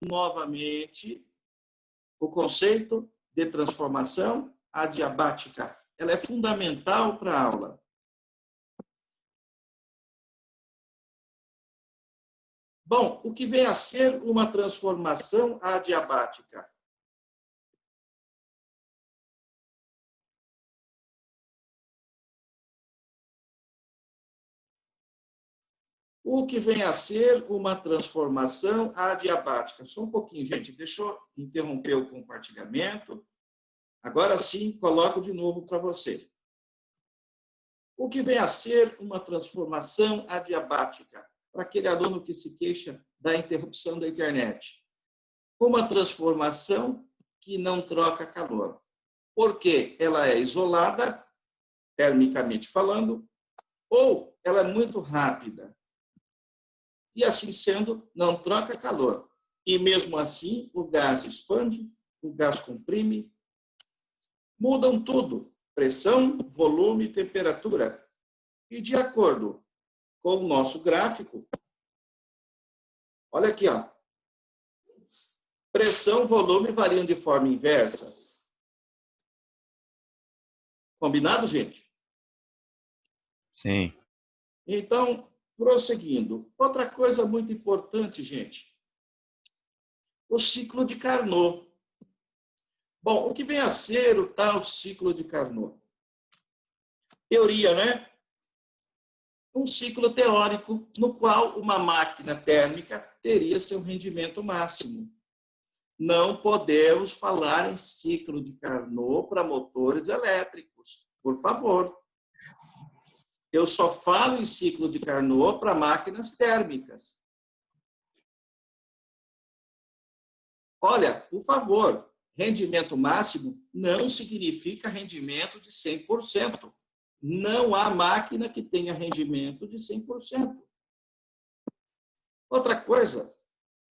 novamente o conceito de transformação adiabática. Ela é fundamental para a aula. Bom, o que vem a ser uma transformação adiabática? O que vem a ser uma transformação adiabática? Só um pouquinho, gente. Deixa eu interromper o compartilhamento. Agora sim, coloco de novo para você. O que vem a ser uma transformação adiabática? Para aquele aluno que se queixa da interrupção da internet. Uma transformação que não troca calor. Porque ela é isolada, termicamente falando, ou ela é muito rápida. E assim sendo, não troca calor. E mesmo assim, o gás expande, o gás comprime, mudam tudo, pressão, volume, temperatura. E de acordo com o nosso gráfico, olha aqui, ó. Pressão, volume variam de forma inversa. Combinado, gente? Sim. Então, prosseguindo. Outra coisa muito importante, gente. O ciclo de Carnot. Bom, o que vem a ser o tal ciclo de Carnot? Teoria, né? Um ciclo teórico no qual uma máquina térmica teria seu rendimento máximo. Não podemos falar em ciclo de Carnot para motores elétricos, por favor. Eu só falo em ciclo de Carnot para máquinas térmicas. Olha, por favor, rendimento máximo não significa rendimento de 100%. Não há máquina que tenha rendimento de 100%. Outra coisa,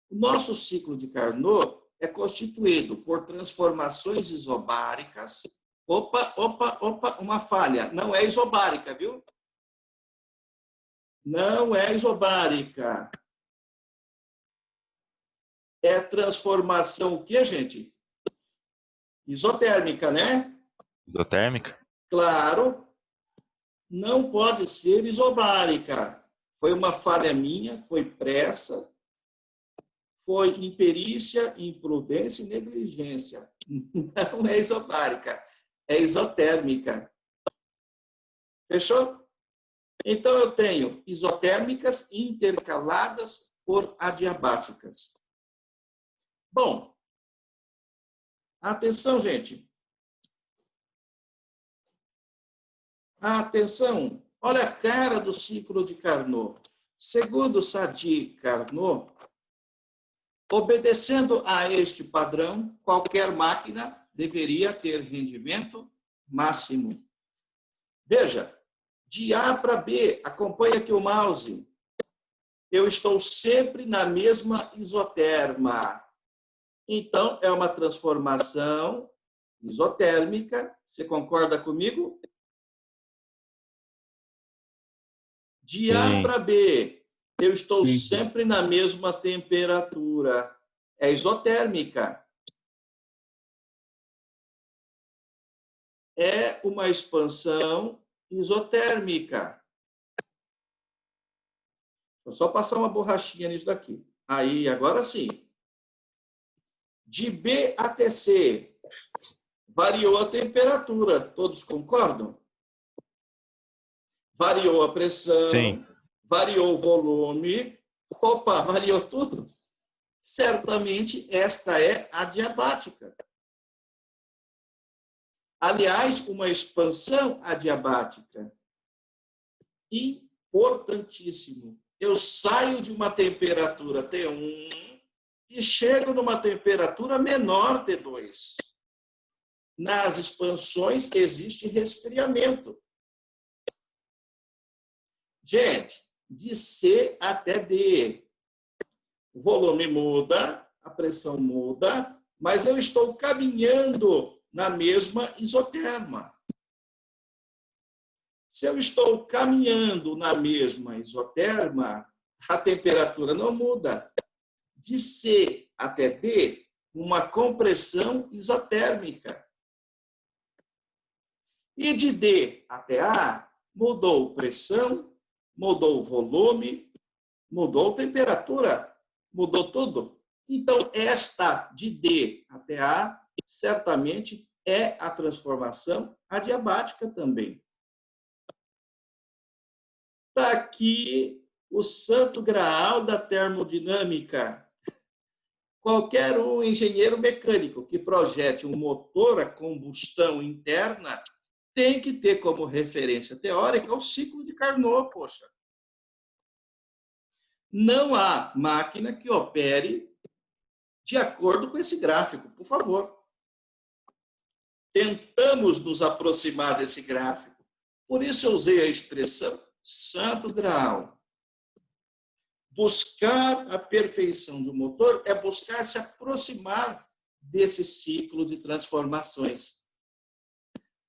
o nosso ciclo de Carnot é constituído por transformações isobáricas. Opa, uma falha. Não é isobárica, viu? Não é isobárica. É transformação o quê, gente? Isotérmica, né? Isotérmica? Claro, não pode ser isobárica. Foi uma falha minha, foi pressa, foi imperícia, imprudência e negligência. Não é isobárica, é isotérmica. Fechou? Então, eu tenho isotérmicas intercaladas por adiabáticas. Bom, atenção, gente. Atenção, olha a cara do ciclo de Carnot. Segundo Sadi Carnot, obedecendo a este padrão, qualquer máquina deveria ter rendimento máximo. Veja, de A para B, acompanha aqui o mouse. Eu estou sempre na mesma isoterma. Então, é uma transformação isotérmica. Você concorda comigo? De A para B, eu estou sempre na mesma temperatura. É isotérmica. É uma expansão isotérmica. Vou só passar uma borrachinha nisso daqui. Aí, agora sim. De B até C, variou a temperatura. Todos concordam? Variou a pressão, sim. Variou o volume. Opa, variou tudo? Certamente, esta é adiabática. Aliás, uma expansão adiabática. Importantíssimo. Eu saio de uma temperatura T1 e chego numa temperatura menor T2. Nas expansões existe resfriamento. Gente, de C até D. O volume muda, a pressão muda, mas eu estou caminhando na mesma isoterma. Se eu estou caminhando na mesma isoterma, a temperatura não muda. de C até D, uma compressão isotérmica. E de D até A, mudou pressão, mudou volume, mudou temperatura, mudou tudo. Então, esta de D até A, certamente é a transformação adiabática também. Está aqui o santo graal da termodinâmica. Qualquer um engenheiro mecânico que projete um motor a combustão interna tem que ter como referência teórica o ciclo de Carnot, poxa. Não há máquina que opere de acordo com esse gráfico, por favor. Tentamos nos aproximar desse gráfico. Por isso eu usei a expressão santo graal. Buscar a perfeição de um motor é buscar se aproximar desse ciclo de transformações.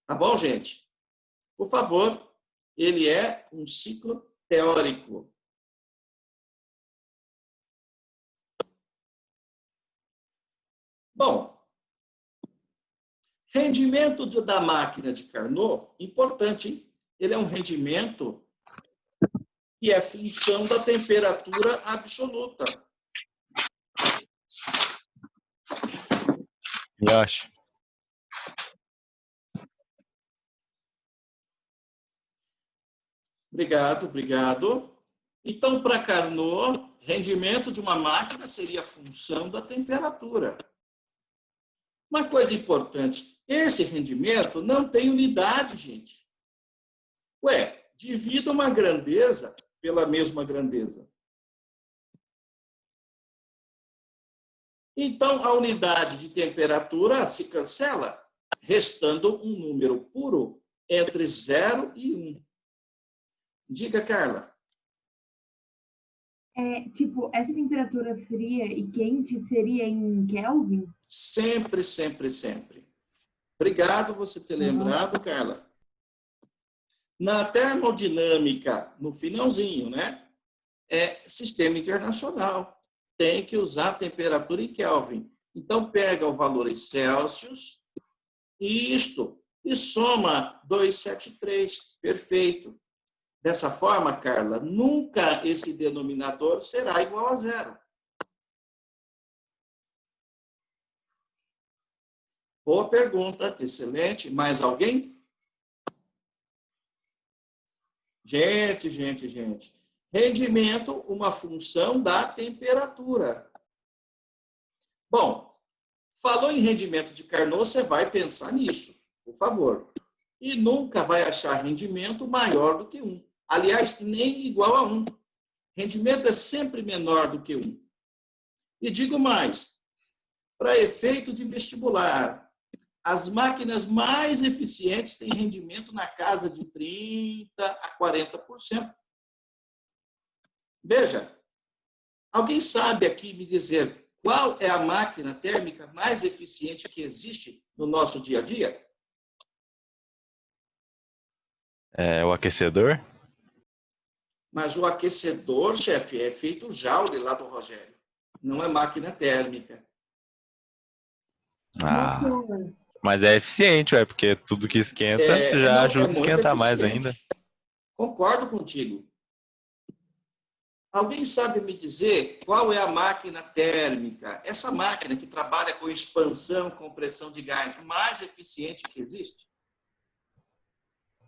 Tá bom, gente? Por favor, ele é um ciclo teórico. Bom, rendimento da máquina de Carnot, importante, hein? Ele é um rendimento que é função da temperatura absoluta. Yoshi. Obrigado, obrigado. Então, para Carnot, rendimento de uma máquina seria função da temperatura. Uma coisa importante, esse rendimento não tem unidade, gente. Ué, divida uma grandeza pela mesma grandeza. Então, a unidade de temperatura se cancela, restando um número puro entre 0 e 1. Diga, Carla. Tipo, essa temperatura fria e quente seria em Kelvin? Sempre, sempre, sempre. Obrigado por você ter lembrado, Carla. Na termodinâmica, no finalzinho, né? É sistema internacional. Tem que usar a temperatura em Kelvin. Então, pega o valor em Celsius e soma 273. Perfeito. Dessa forma, Carla, nunca esse denominador será igual a 0. Boa pergunta, excelente. Mais alguém? Gente. Rendimento, uma função da temperatura. Bom, falou em rendimento de Carnot, você vai pensar nisso, por favor. E nunca vai achar rendimento maior do que 1. Aliás, nem igual a 1. Rendimento é sempre menor do que 1. E digo mais, para efeito de vestibular, as máquinas mais eficientes têm rendimento na casa de 30% a 40%. Veja, alguém sabe aqui me dizer qual é a máquina térmica mais eficiente que existe no nosso dia a dia? É o aquecedor? Mas o aquecedor, chefe, é feito Joule lá do Rogério. Não é máquina térmica. Ah, mas é eficiente, porque tudo que esquenta já ajuda a esquentar mais ainda. Concordo contigo. Alguém sabe me dizer qual é a máquina térmica? Essa máquina que trabalha com expansão, compressão de gás, mais eficiente que existe?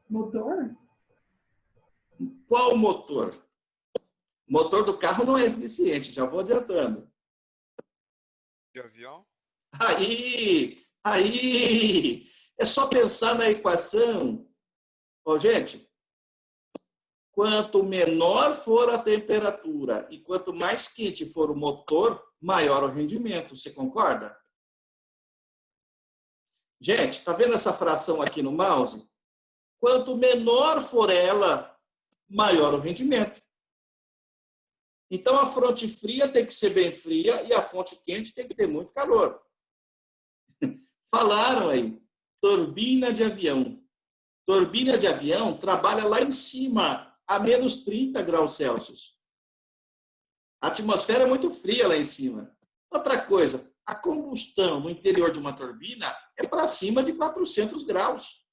Motor? Qual motor? O motor do carro não é eficiente, já vou adiantando. De avião? Aí! É só pensar na equação. Gente, quanto menor for a temperatura e quanto mais quente for o motor, maior o rendimento. Você concorda? Gente, está vendo essa fração aqui no mouse? Quanto menor for ela, maior o rendimento. Então, a fonte fria tem que ser bem fria e a fonte quente tem que ter muito calor. Falaram aí, turbina de avião. Turbina de avião trabalha lá em cima, a menos 30 graus Celsius. A atmosfera é muito fria lá em cima. Outra coisa, a combustão no interior de uma turbina é para cima de 400 graus.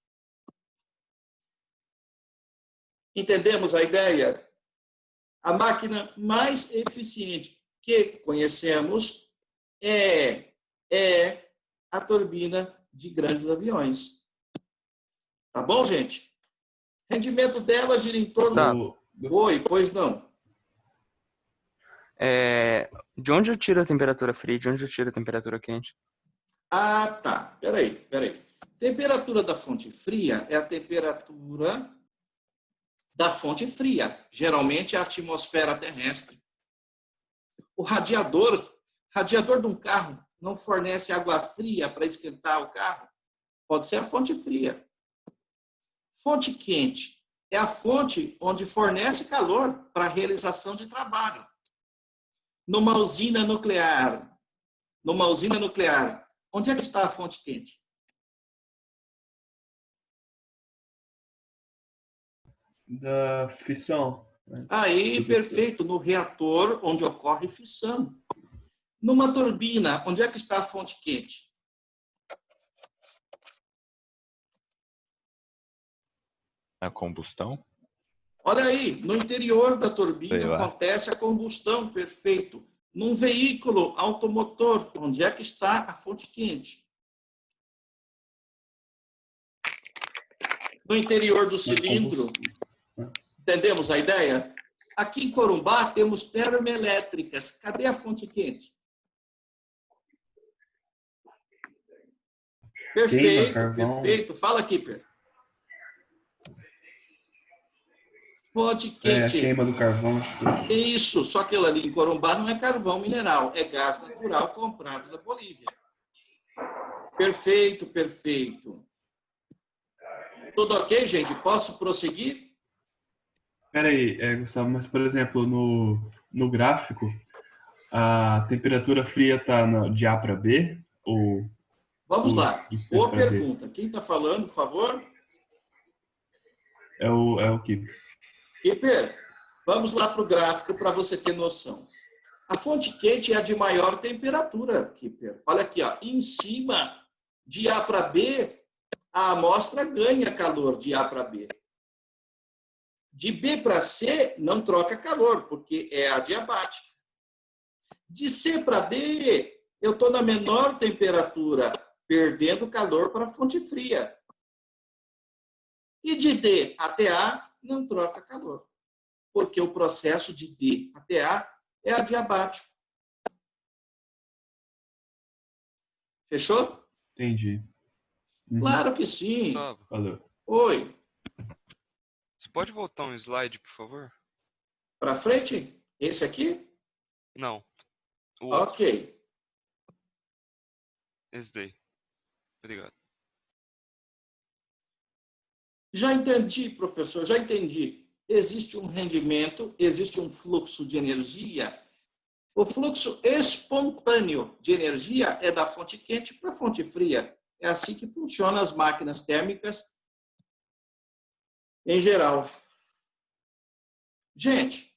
Entendemos a ideia? A máquina mais eficiente que conhecemos é a turbina de grandes aviões. Tá bom, gente? O rendimento dela gira em torno... Oi, pois não. De onde eu tiro a temperatura fria e de onde eu tiro a temperatura quente? Ah, tá. Peraí. Temperatura da fonte fria é a temperatura da fonte fria. Geralmente é a atmosfera terrestre. O radiador de um carro não fornece água fria para esquentar o carro. Pode ser a fonte fria. Fonte quente é a fonte onde fornece calor para a realização de trabalho. Numa usina nuclear, onde é que está a fonte quente? Da fissão. Aí, perfeito, no reator onde ocorre fissão. Numa turbina, onde é que está a fonte quente? A combustão? Olha aí, no interior da turbina Sei lá. acontece a combustão, perfeito. Num veículo automotor, onde é que está a fonte quente? No interior do cilindro. Entendemos a ideia? Aqui em Corumbá temos termoelétricas. Cadê a fonte quente? Perfeito, perfeito. Fala, Kipper. Fonte quente. Queima do carvão. Isso, só que ali em Corumbá não é carvão mineral, é gás natural comprado da Bolívia. Perfeito, perfeito. Tudo ok, gente? Posso prosseguir? Espera aí, Gustavo, mas, por exemplo, no gráfico, a temperatura fria está de A para B? Ou Vamos lá. do C Boa pra B? pergunta. Quem está falando, por favor? É o que? Kipper, vamos lá para o gráfico para você ter noção. A fonte quente é a de maior temperatura, Kipper. Olha aqui, ó. Em cima, de A para B, a amostra ganha calor de A para B. De B para C, não troca calor, porque é adiabática. De C para D, eu estou na menor temperatura, perdendo calor para a fonte fria. E de D até A, não troca calor, porque o processo de D até A é adiabático. Fechou? Entendi. Uhum. Claro que sim. Gustavo, Valeu. Oi. você pode voltar um slide, por favor? Para frente? Esse aqui? Não. O outro. Ok. Esse daí. Obrigado. Já entendi, professor, já entendi. Existe um rendimento, existe um fluxo de energia. O fluxo espontâneo de energia é da fonte quente para a fonte fria. É assim que funcionam as máquinas térmicas em geral. Gente,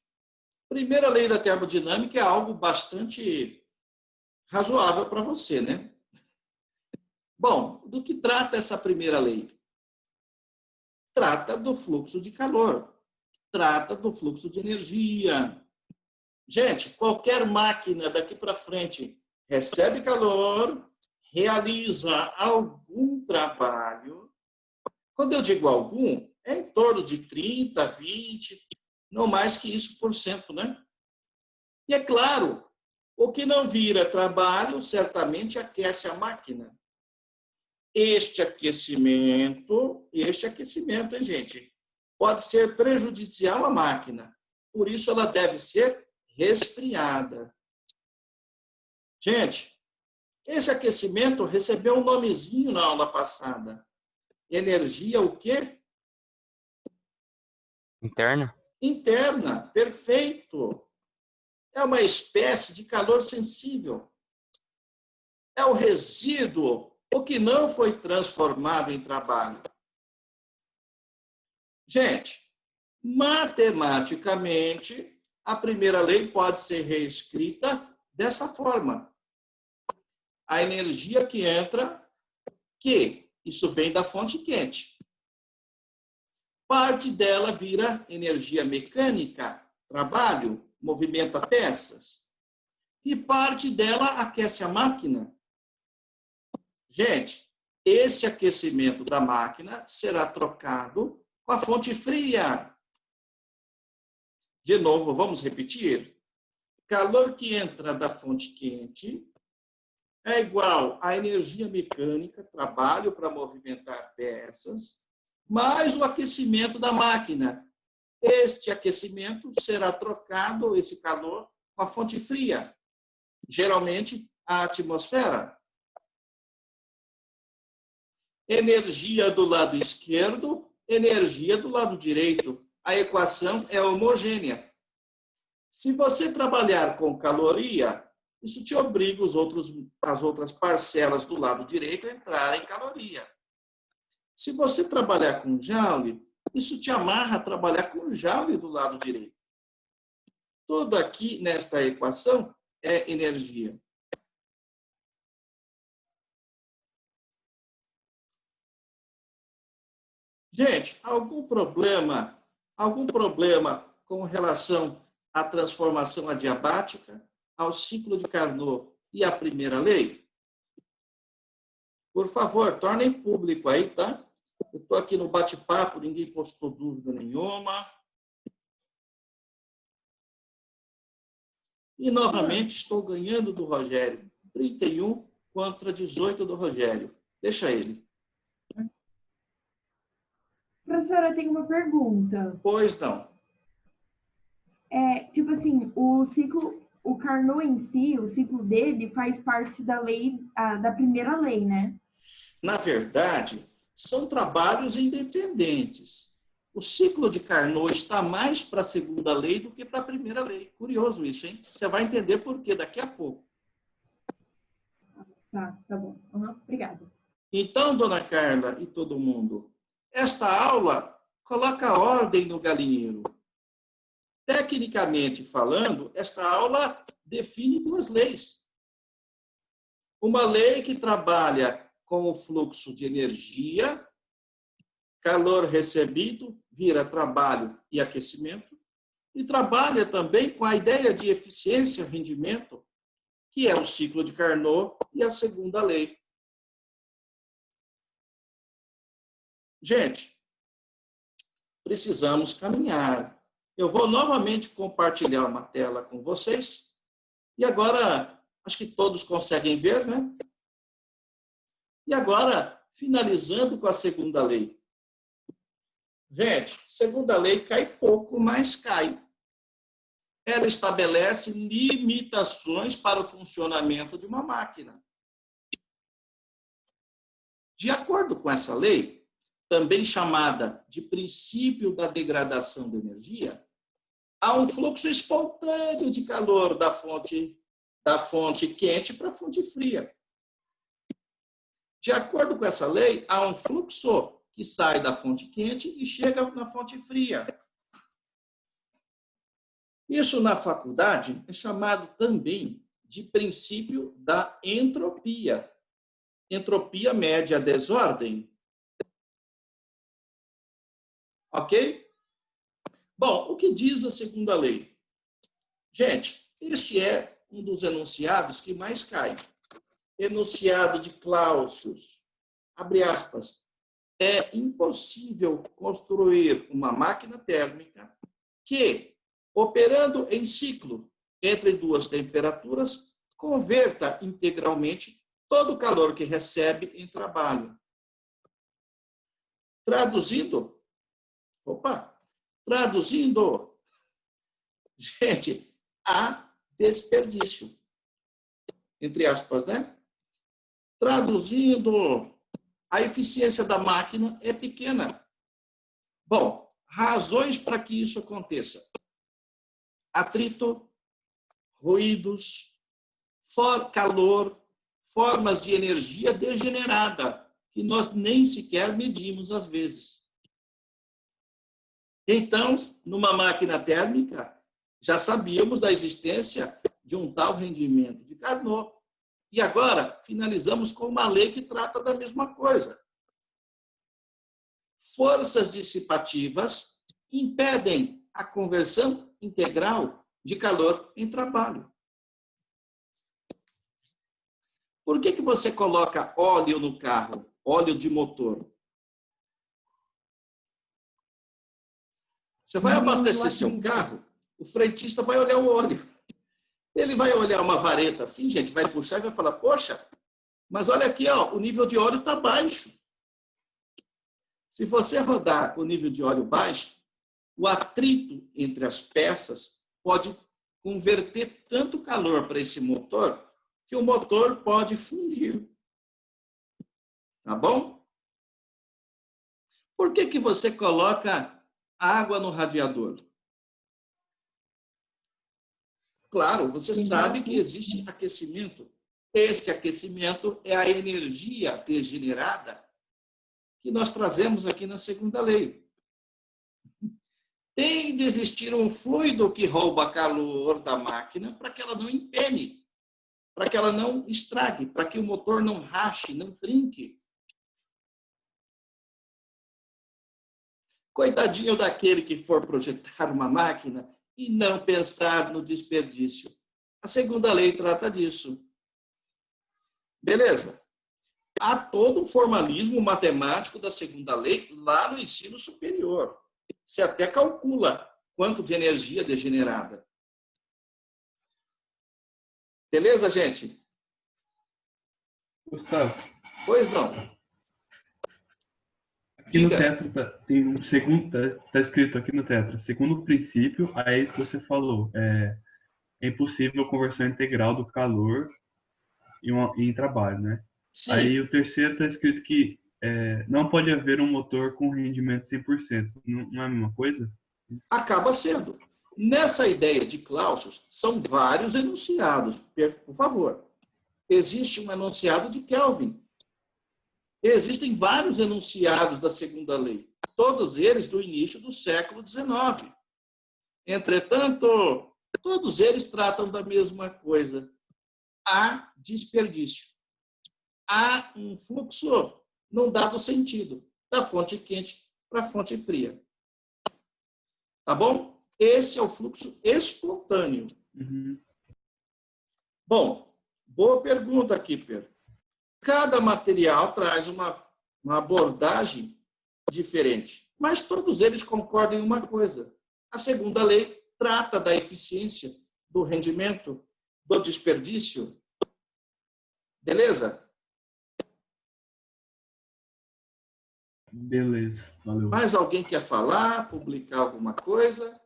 primeira lei da termodinâmica é algo bastante razoável para você, né? Bom, do que trata essa primeira lei? Trata do fluxo de calor, trata do fluxo de energia. Gente, qualquer máquina daqui para frente recebe calor, realiza algum trabalho. Quando eu digo algum, é em torno de 30, 20, não mais que isso por cento, né? E é claro, o que não vira trabalho certamente aquece a máquina. Este aquecimento, hein, gente, pode ser prejudicial à máquina. Por isso, ela deve ser resfriada. Gente, esse aquecimento recebeu um nomezinho na aula passada. Energia o quê? Interna? Interna, perfeito. É uma espécie de calor sensível. É o resíduo, o que não foi transformado em trabalho. Gente, matematicamente, A primeira lei pode ser reescrita dessa forma. A energia que entra, isso vem da fonte quente. Parte dela vira energia mecânica, trabalho, movimenta peças. E parte dela aquece a máquina. Gente, esse aquecimento da máquina será trocado com a fonte fria. De novo, vamos repetir. Calor que entra da fonte quente é igual à energia mecânica, trabalho para movimentar peças, mais o aquecimento da máquina. Este aquecimento será trocado, esse calor, com a fonte fria, geralmente a atmosfera. Energia do lado esquerdo, energia do lado direito. A equação é homogênea. Se você trabalhar com caloria, isso te obriga as outras parcelas do lado direito a entrarem em caloria. Se você trabalhar com joule, isso te amarra a trabalhar com joule do lado direito. Tudo aqui nesta equação é energia. Gente, algum problema com relação à transformação adiabática, ao ciclo de Carnot e à primeira lei? Por favor, tornem público aí, tá? Eu estou aqui no bate-papo, ninguém postou dúvida nenhuma. E, novamente, estou ganhando do Rogério. 31 contra 18 do Rogério. Deixa ele. Professora, eu tenho uma pergunta. Pois não. Tipo assim, o Carnot em si, o ciclo dele faz parte da lei, da primeira lei, né? Na verdade, são trabalhos independentes. O ciclo de Carnot está mais para a segunda lei do que para a primeira lei. Curioso isso, hein? Você vai entender por quê daqui a pouco. Tá bom. Obrigada. Então, dona Carla e todo mundo, esta aula coloca ordem no galinheiro. Tecnicamente falando, esta aula define duas leis. Uma lei que trabalha com o fluxo de energia, calor recebido vira trabalho e aquecimento, e trabalha também com a ideia de eficiência, rendimento, que é o ciclo de Carnot e a segunda lei. Gente, precisamos caminhar. Eu vou novamente compartilhar uma tela com vocês. E agora, acho que todos conseguem ver, né? E agora, finalizando com a segunda lei. Gente, segunda lei cai pouco, mas cai. Ela estabelece limitações para o funcionamento de uma máquina. De acordo com essa lei, também chamada de princípio da degradação da energia, há um fluxo espontâneo de calor da fonte quente para a fonte fria. De acordo com essa lei, há um fluxo que sai da fonte quente e chega na fonte fria. Isso na faculdade é chamado também de princípio da entropia. Entropia mede a desordem. Ok? Bom, o que diz a segunda lei? Gente, este é um dos enunciados que mais cai. Enunciado de Clausius. Abre aspas. É impossível construir uma máquina térmica que, operando em ciclo entre duas temperaturas, converta integralmente todo o calor que recebe em trabalho. Traduzindo, gente, há desperdício. Entre aspas, né? Traduzindo, a eficiência da máquina é pequena. Bom, razões para que isso aconteça. Atrito, ruídos, calor, formas de energia degenerada, que nós nem sequer medimos às vezes. Então, numa máquina térmica, Já sabíamos da existência de um tal rendimento de Carnot. E agora, finalizamos com uma lei que trata da mesma coisa. Forças dissipativas impedem a conversão integral de calor em trabalho. Por que você coloca óleo no carro, óleo de motor? Você vai abastecer seu carro, o frentista vai olhar o óleo. Ele vai olhar uma vareta assim, gente, vai puxar e vai falar, poxa, mas olha aqui, ó, o nível de óleo está baixo. Se você rodar com o nível de óleo baixo, o atrito entre as peças pode converter tanto calor para esse motor que o motor pode fundir. Tá bom? Por que você coloca água no radiador? Claro, você sabe que existe aquecimento. Este aquecimento é a energia degenerada que nós trazemos aqui na segunda lei. Tem de existir um fluido que rouba calor da máquina para que ela não empene, para que ela não estrague, para que o motor não rache, não trinque. Coitadinho daquele que for projetar uma máquina e não pensar no desperdício. A segunda lei trata disso. Beleza? Há todo um formalismo matemático da segunda lei lá no ensino superior. Você até calcula quanto de energia degenerada. Beleza, gente? Gustavo. Pois não. Aqui no Tetra tem um segundo, tá escrito aqui no Tetra, segundo princípio, é isso que você falou, é impossível conversão integral do calor em trabalho, né? Sim. Aí o terceiro tá escrito que não pode haver um motor com rendimento 100%. Não é a mesma coisa? Acaba sendo. Nessa ideia de Clausius, são vários enunciados. Por favor. Existe um enunciado de Kelvin. Existem vários enunciados da segunda lei, todos eles do início do século XIX. Entretanto, todos eles tratam da mesma coisa. Há desperdício. Há um fluxo num dado sentido, da fonte quente para a fonte fria. Tá bom? Esse é o fluxo espontâneo. Uhum. Bom, boa pergunta, Kipper. Cada material traz uma abordagem diferente, mas todos eles concordam em uma coisa. A segunda lei trata da eficiência, do rendimento, do desperdício. Beleza? Beleza, valeu. Mais alguém quer falar, publicar alguma coisa?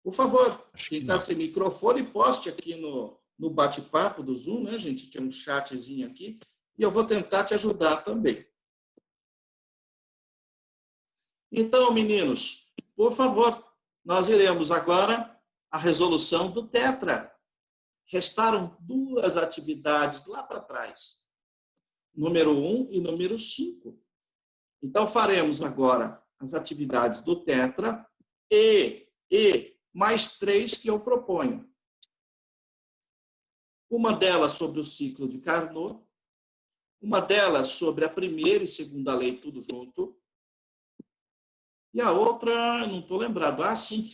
Por favor, quem está sem microfone, poste aqui no bate-papo do Zoom, né, gente? Que é um chatzinho aqui. E eu vou tentar te ajudar também. Então, meninos, por favor, nós iremos agora à resolução do Tetra. Restaram duas atividades lá para trás. Número 1 e número 5. Então, faremos agora as atividades do Tetra e mais 3 que eu proponho. Uma delas sobre o ciclo de Carnot, uma delas sobre a primeira e segunda lei, tudo junto, e a outra, não estou lembrado. Ah, sim,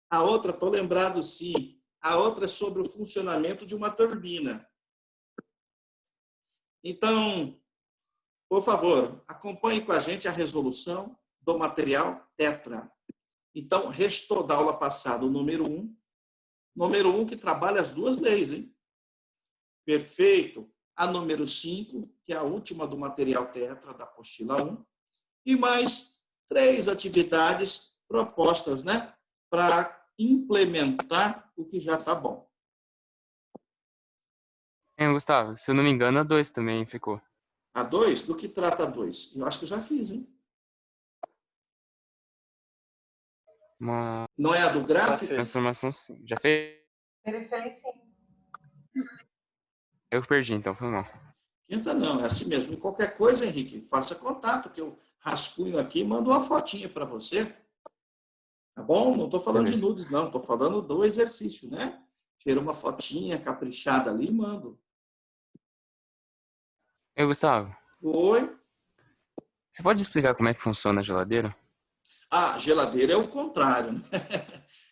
a outra, estou lembrado, sim. A outra é sobre o funcionamento de uma turbina. Então, por favor, acompanhe com a gente a resolução do material Tetra. Então, restou da aula passada o número 1. Número 1 que trabalha as duas leis, hein? Perfeito. A número 5, que é a última do material Tetra, da apostila 1. E mais 3 atividades propostas, né? Para implementar o que já está bom. Gustavo, se eu não me engano, a 2 também ficou. A 2? Do que trata a 2? Eu acho que eu já fiz, hein? Não é a do gráfico? Transformação, sim. Já fez? Ele fez sim. Eu perdi, então, foi mal. Quinta não, é assim mesmo. E qualquer coisa, Henrique, faça contato, que eu rascunho aqui e mando uma fotinha para você. Tá bom? Não estou falando Beleza. de nudes, não. Estou falando do exercício, né? Tira uma fotinha caprichada ali e mando. Ei, Gustavo, Oi. você pode explicar como é que funciona a geladeira? Ah, geladeira é o contrário, né?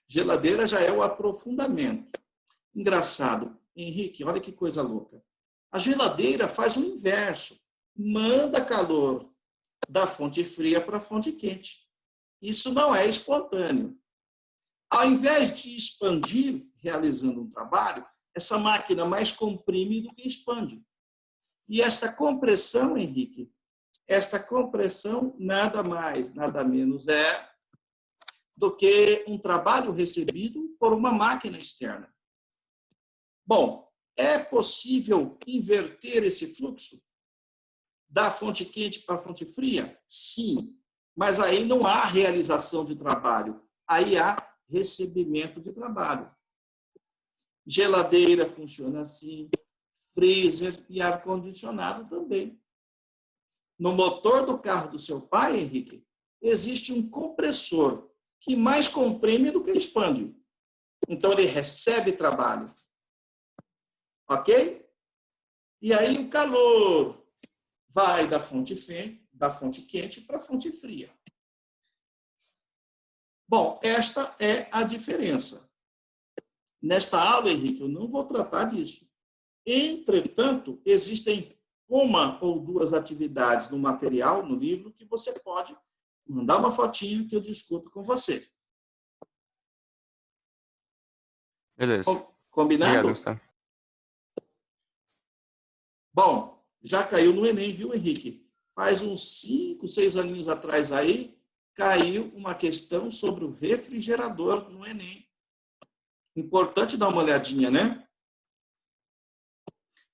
Geladeira já é o aprofundamento. Engraçado. Henrique, olha que coisa louca. A geladeira faz o inverso. Manda calor da fonte fria para a fonte quente. Isso não é espontâneo. Ao invés de expandir, realizando um trabalho, essa máquina mais comprime do que expande. E esta compressão, Henrique, esta compressão nada mais, nada menos é do que um trabalho recebido por uma máquina externa. Bom, é possível inverter esse fluxo da fonte quente para a fonte fria? Sim, mas aí não há realização de trabalho, aí há recebimento de trabalho. Geladeira funciona assim, freezer e ar-condicionado também. No motor do carro do seu pai, Henrique, existe um compressor que mais comprime do que expande. Então, ele recebe trabalho. Ok? E aí, o calor vai da fonte quente para a fonte fria. Bom, esta é a diferença. Nesta aula, Henrique, eu não vou tratar disso. Entretanto, existem uma ou duas atividades no material, no livro, que você pode mandar uma fotinho que eu discuto com você. Beleza. Combinado? Obrigado, Gustavo. Bom, já caiu no Enem, viu, Henrique? Faz uns 5, 6 aninhos atrás aí, caiu uma questão sobre o refrigerador no Enem. Importante dar uma olhadinha, né?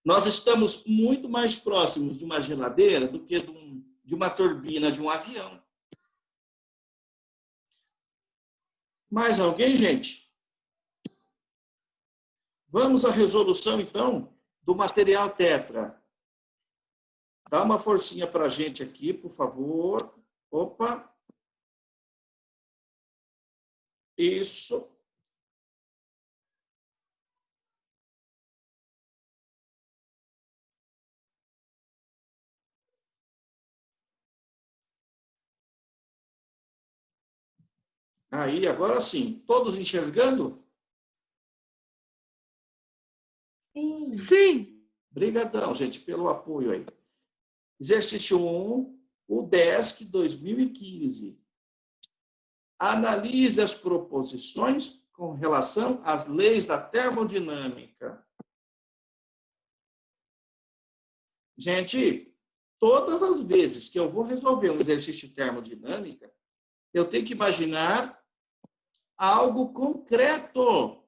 Nós estamos muito mais próximos de uma geladeira do que de uma turbina de um avião. Mais alguém, gente? Vamos à resolução, então, do material tetra. Dá uma forcinha para a gente aqui, por favor. Opa. Isso. Aí, agora sim. Todos enxergando? Sim. Sim. Obrigadão, gente, pelo apoio aí. Exercício 1, o DESC 2015. Analise as proposições com relação às leis da termodinâmica. Gente, todas as vezes que eu vou resolver um exercício de termodinâmica, eu tenho que imaginar algo concreto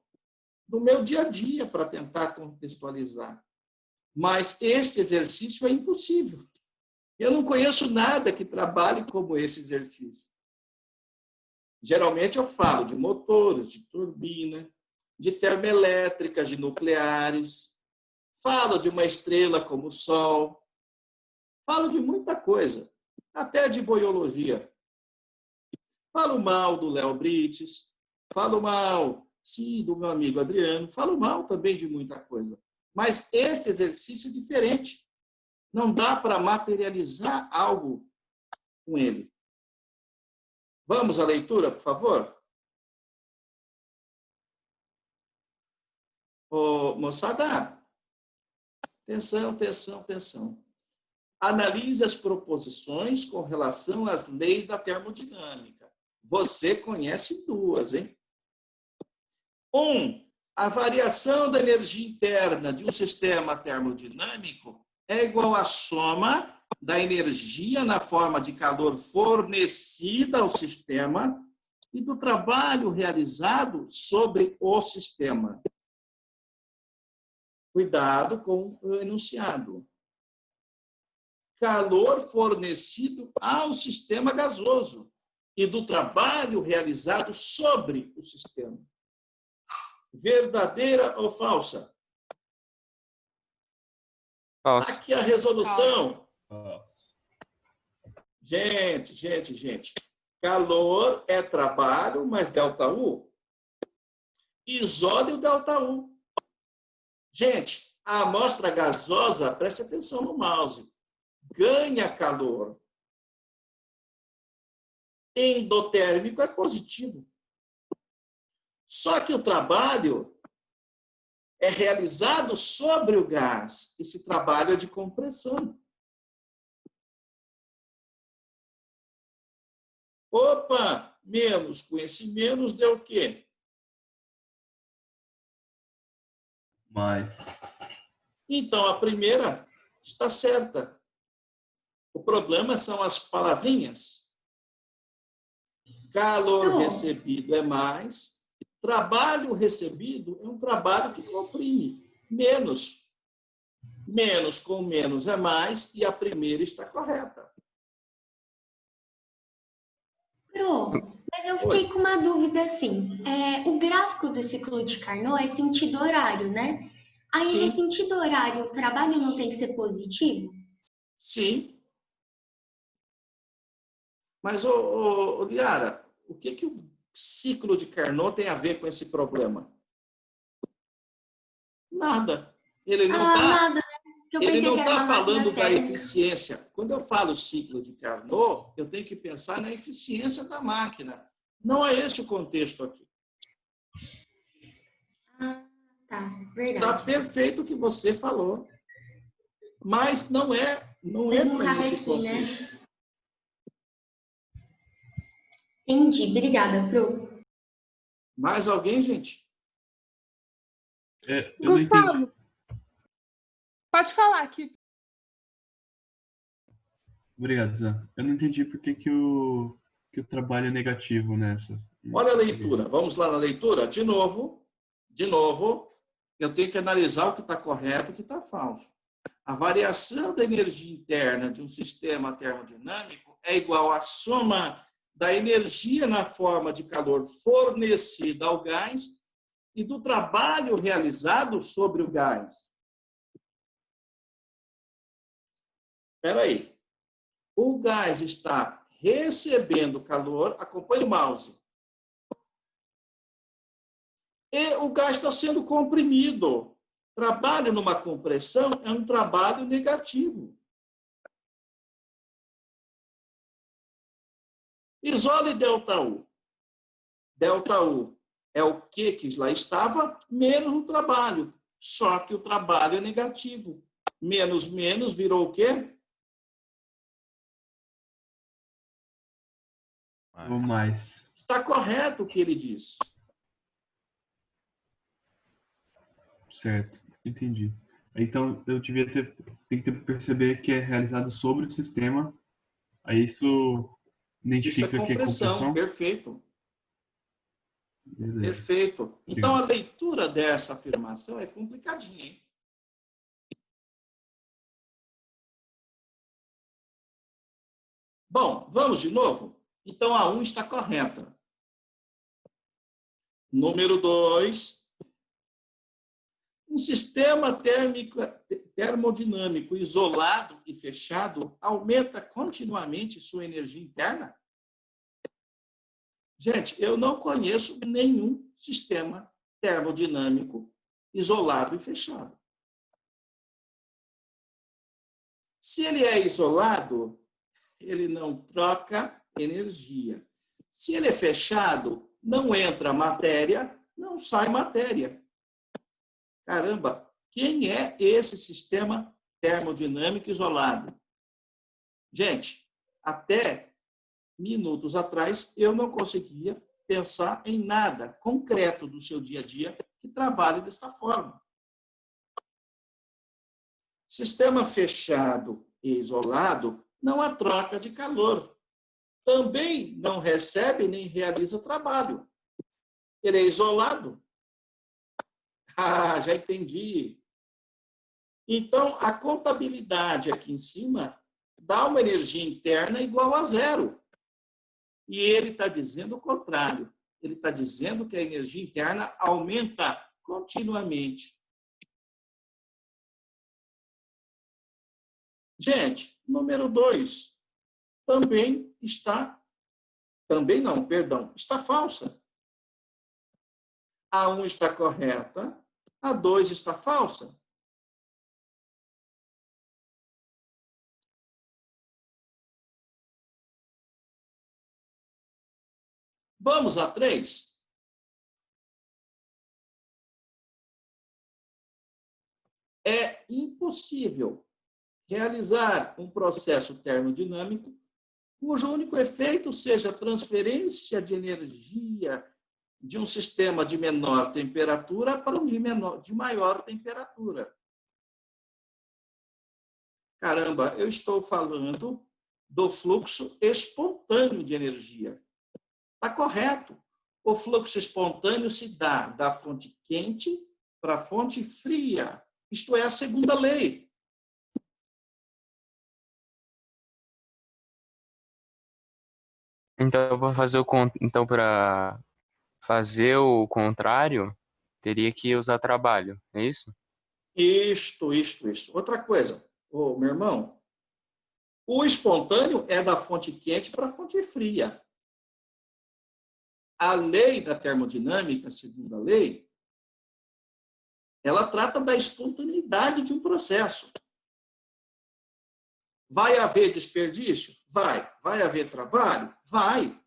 do meu dia a dia para tentar contextualizar. Mas este exercício é impossível. Eu não conheço nada que trabalhe como esse exercício. Geralmente eu falo de motores, de turbina, de termoelétricas, de nucleares, falo de uma estrela como o Sol, falo de muita coisa, até de biologia. Falo mal do Léo Brites, falo mal, sim, do meu amigo Adriano, falo mal também de muita coisa. Mas esse exercício é diferente. Não dá para materializar algo com ele. Vamos à leitura, por favor? Ô, moçada, atenção, atenção, atenção. Analise as proposições com relação às leis da termodinâmica. Você conhece duas, hein? 1. A variação da energia interna de um sistema termodinâmico é igual à soma da energia na forma de calor fornecida ao sistema e do trabalho realizado sobre o sistema. Cuidado com o enunciado. Calor fornecido ao sistema gasoso e do trabalho realizado sobre o sistema. Verdadeira ou falsa? Falso. Aqui a resolução. Ah, Gente. Calor é trabalho, mais ΔU. Isole o ΔU. Gente, a amostra gasosa, preste atenção no mouse, ganha calor. Endotérmico é positivo. Só que o trabalho é realizado sobre o gás. Esse trabalho é de compressão. Opa, menos com esse menos deu o quê? Mais. Então, a primeira está certa. O problema são as palavrinhas. Calor recebido é mais. Trabalho recebido é um trabalho que comprime. Menos. Menos com menos é mais, e a primeira está correta. Pro, mas eu fiquei com uma dúvida assim. O gráfico do ciclo de Carnot é sentido horário, né? Aí, Sim. no sentido horário, o trabalho não tem que ser positivo? Sim. Mas, Liara, o que o ciclo de Carnot tem a ver com esse problema? Nada. Ele não está nada, né? Eu ele pensei não que era está uma máquina falando da térmica. eficiência. Quando eu falo ciclo de Carnot, eu tenho que pensar na eficiência da máquina. Não é esse o contexto aqui. Tá, Está verdade. perfeito o que você falou, mas não é Mas não para cabe esse aqui, contexto. né? Entendi. Obrigada, Pro. Mais alguém, gente? Eu não entendi. Gustavo, pode falar aqui. Obrigado, Zé. Eu não entendi por que o trabalho é negativo nessa. Olha a leitura. Vamos lá na leitura? De novo, eu tenho que analisar o que está correto e o que está falso. A variação da energia interna de um sistema termodinâmico é igual à soma da energia na forma de calor fornecida ao gás e do trabalho realizado sobre o gás. Espera aí. O gás está recebendo calor, acompanha o mouse. E o gás está sendo comprimido. Trabalho numa compressão é um trabalho negativo. Isole ΔU. ΔU é o que lá estava, menos o trabalho. Só que o trabalho é negativo. Menos, menos, virou o quê? Ou mais. Está correto o que ele disse. Certo, entendi. Então, eu tem que perceber que é realizado sobre o sistema. Aí isso identifica Isso é que é compressão. Perfeito. Beleza. Perfeito. Então, a leitura dessa afirmação é complicadinha, hein? Bom, vamos de novo? Então, a 1 está correta. Número 2. Um sistema termodinâmico isolado e fechado aumenta continuamente sua energia interna? Gente, eu não conheço nenhum sistema termodinâmico isolado e fechado. Se ele é isolado, ele não troca energia. Se ele é fechado, não entra matéria, não sai matéria. Caramba, quem é esse sistema termodinâmico isolado? Gente, até minutos atrás, eu não conseguia pensar em nada concreto do seu dia a dia que trabalhe desta forma. Sistema fechado e isolado, não há troca de calor. Também não recebe nem realiza trabalho. Ele é isolado. Ah, já entendi. Então, a contabilidade aqui em cima dá uma energia interna igual a zero. E ele está dizendo o contrário. Ele está dizendo que a energia interna aumenta continuamente. Gente, número 2 também está Também não, perdão, está falsa. A 1 está correta, a 2 está falsa. Vamos a 3. É impossível realizar um processo termodinâmico cujo único efeito seja a transferência de energia de um sistema de menor temperatura para um de maior temperatura. Caramba, eu estou falando do fluxo espontâneo de energia. Está correto. O fluxo espontâneo se dá da fonte quente para a fonte fria. Isto é a segunda lei. Então, para fazer o contrário, teria que usar trabalho, é isso? Isto. Outra coisa, meu irmão, o espontâneo é da fonte quente para a fonte fria. A lei da termodinâmica, a segunda lei, ela trata da espontaneidade de um processo. Vai haver desperdício? Vai. Vai haver trabalho? Vai.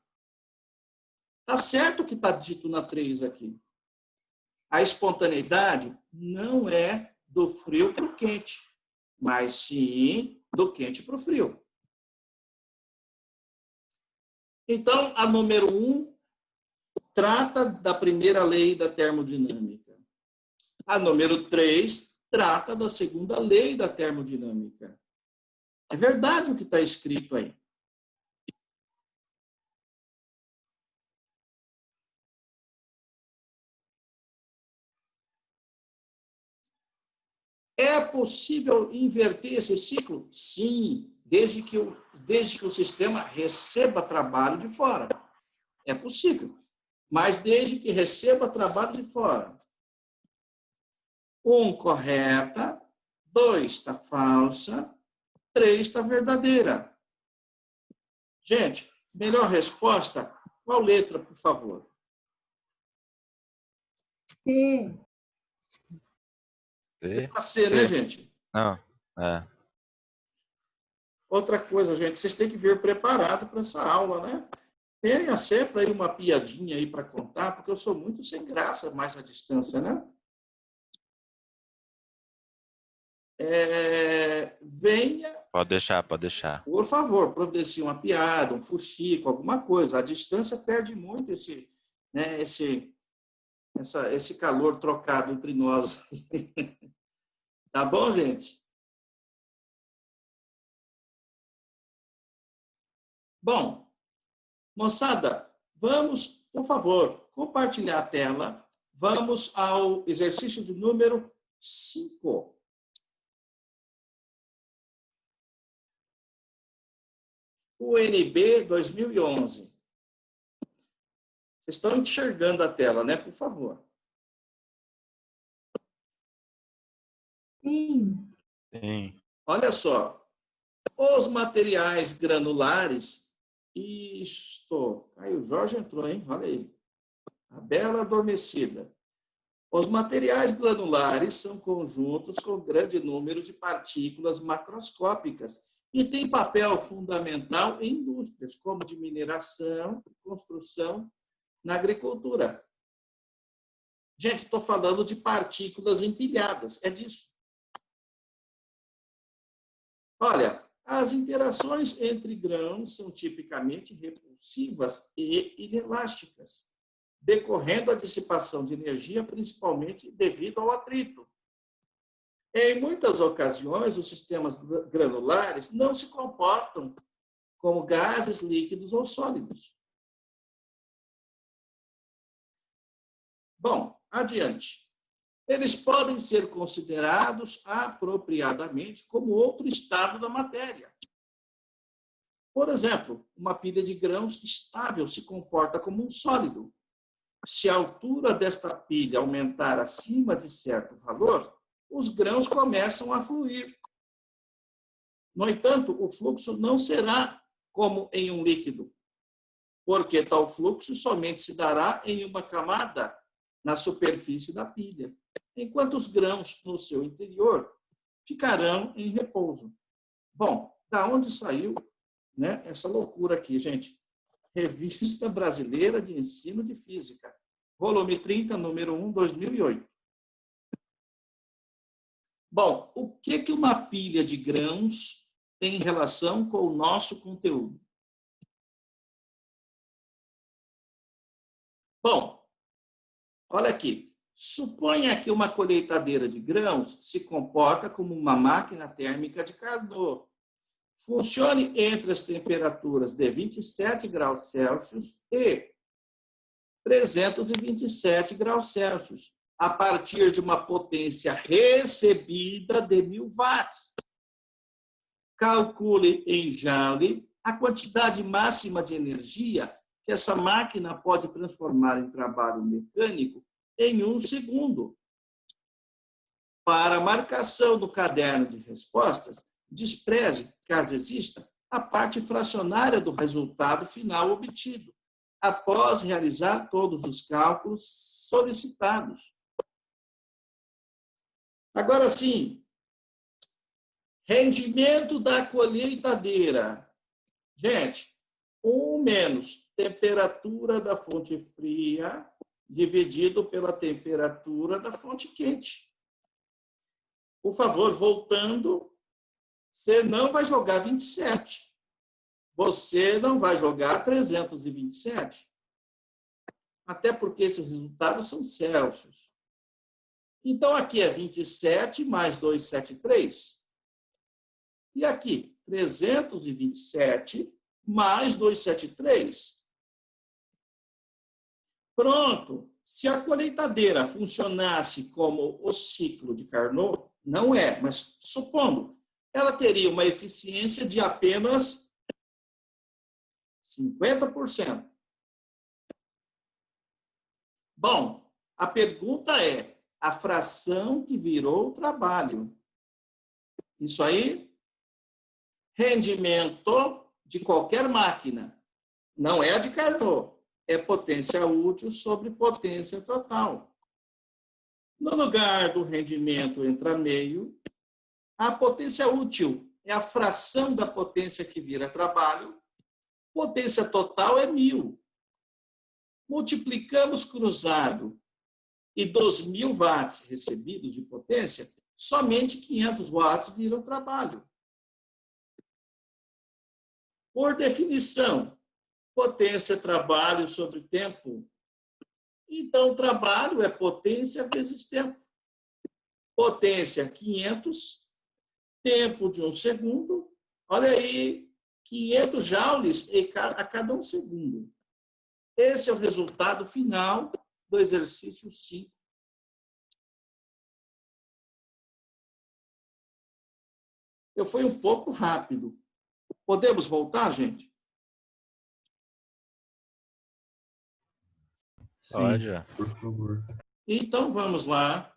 Está certo o que está dito na 3 aqui. A espontaneidade não é do frio para o quente, mas sim do quente para o frio. Então, a número 1 trata da primeira lei da termodinâmica. A número 3 trata da segunda lei da termodinâmica. É verdade o que está escrito aí. É possível inverter esse ciclo? Sim, desde que o sistema receba trabalho de fora. É possível, mas desde que receba trabalho de fora. 1 correta, 2 está falsa, 3 está verdadeira. Gente, melhor resposta, qual letra, por favor? C. Letra C, né, gente? Não, é. Outra coisa, gente, vocês têm que vir preparado para essa aula, né? Tenha sempre aí uma piadinha aí para contar, porque eu sou muito sem graça mais à distância, né? Venha... Pode deixar. Por favor, providencie uma piada, um fuxico, alguma coisa. A distância perde muito esse calor trocado entre nós. Tá bom, gente? Bom, moçada, vamos, por favor, compartilhar a tela. Vamos ao exercício de número 5. UNB 2011. Vocês estão enxergando a tela, né? Por favor. Sim. Sim. Olha só. Os materiais granulares... Isto. Aí o Jorge entrou, hein? Olha aí. A bela adormecida. Os materiais granulares são conjuntos com grande número de partículas macroscópicas e têm papel fundamental em indústrias, como de mineração, construção, na agricultura. Gente, estou falando de partículas empilhadas, é disso. Olha, as interações entre grãos são tipicamente repulsivas e inelásticas, decorrendo a dissipação de energia, principalmente devido ao atrito. Em muitas ocasiões, os sistemas granulares não se comportam como gases líquidos ou sólidos. Bom, adiante. Eles podem ser considerados apropriadamente como outro estado da matéria. Por exemplo, uma pilha de grãos estável se comporta como um sólido. Se a altura desta pilha aumentar acima de certo valor, os grãos começam a fluir. No entanto, o fluxo não será como em um líquido. porque tal fluxo somente se dará em uma camada na superfície da pilha, enquanto os grãos no seu interior ficarão em repouso. Bom, da onde saiu, né, essa loucura aqui, gente? Revista Brasileira de Ensino de Física, volume 30, número 1, 2008. Bom, o que uma pilha de grãos tem em relação com o nosso conteúdo? Bom, olha aqui. Suponha que uma colheitadeira de grãos se comporta como uma máquina térmica de Carnot. Funcione entre as temperaturas de 27 graus Celsius e 327 graus Celsius, a partir de uma potência recebida de 1000 watts. Calcule em joule a quantidade máxima de energia que essa máquina pode transformar em trabalho mecânico em 1 segundo. Para a marcação do caderno de respostas, despreze, caso exista, a parte fracionária do resultado final obtido, após realizar todos os cálculos solicitados. Agora sim, rendimento da colheitadeira. Gente, 1 menos temperatura da fonte fria dividido pela temperatura da fonte quente. Por favor, voltando, você não vai jogar 27. Você não vai jogar 327. Até porque esses resultados são Celsius. Então, aqui é 27 mais 273. E aqui, 327 mais 273. Pronto. Se a colheitadeira funcionasse como o ciclo de Carnot, não é, mas supondo, ela teria uma eficiência de apenas 50%. Bom, a pergunta é a fração que virou o trabalho. Isso aí, rendimento de qualquer máquina, não é a de Carnot. É potência útil sobre potência total. No lugar do rendimento entra meio, a potência útil é a fração da potência que vira trabalho, potência total é 1000. Multiplicamos cruzado e dos 1000 watts recebidos de potência, somente 500 watts viram trabalho. Por definição, potência é trabalho sobre tempo. Então, trabalho é potência vezes tempo. Potência 500, tempo de 1 segundo. Olha aí, 500 joules a cada 1 segundo. Esse é o resultado final do exercício 5. Eu fui um pouco rápido. Podemos voltar, gente? Pode. Por favor. Então, vamos lá.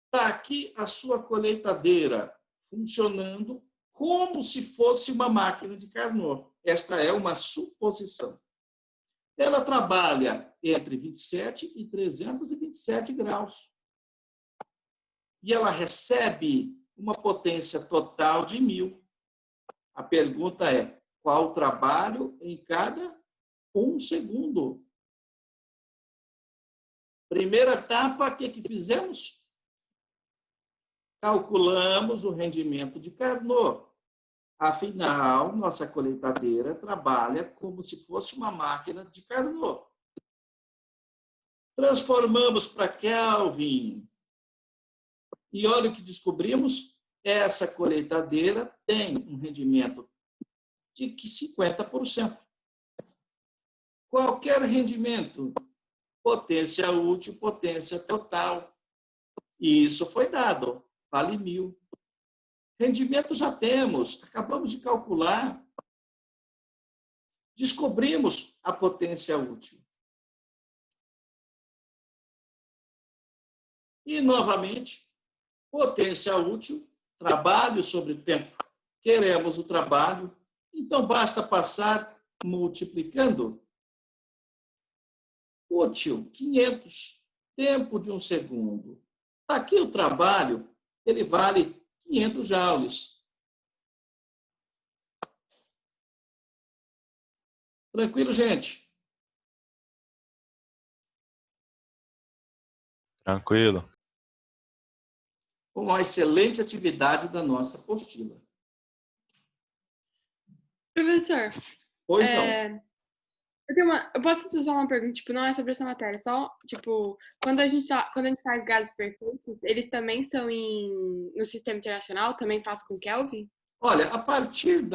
Está aqui a sua colheitadeira funcionando como se fosse uma máquina de Carnot. Esta é uma suposição. Ela trabalha entre 27 e 327 graus. E ela recebe uma potência total de 1000. A pergunta é, qual o trabalho em cada 1 segundo? Primeira etapa, o que fizemos? Calculamos o rendimento de Carnot. Afinal, nossa colheitadeira trabalha como se fosse uma máquina de Carnot. Transformamos para Kelvin. E olha o que descobrimos. Essa colheitadeira tem um rendimento de 50%. Qualquer rendimento, potência útil, potência total. E isso foi dado, vale 1000. Rendimento já temos, acabamos de calcular. Descobrimos a potência útil. E, novamente, potência útil, trabalho sobre tempo. Queremos o trabalho Então, basta passar multiplicando. Útil, 500. Tempo de 1 segundo. Aqui o trabalho, ele vale 500 joules. Tranquilo, gente? Tranquilo. Uma excelente atividade da nossa apostila. Professor, Pois não. eu posso fazer só uma pergunta, tipo, não é sobre essa matéria, só, tipo, quando a gente faz gases perfeitos, eles também são no sistema internacional, também faz com Kelvin? Olha, a partir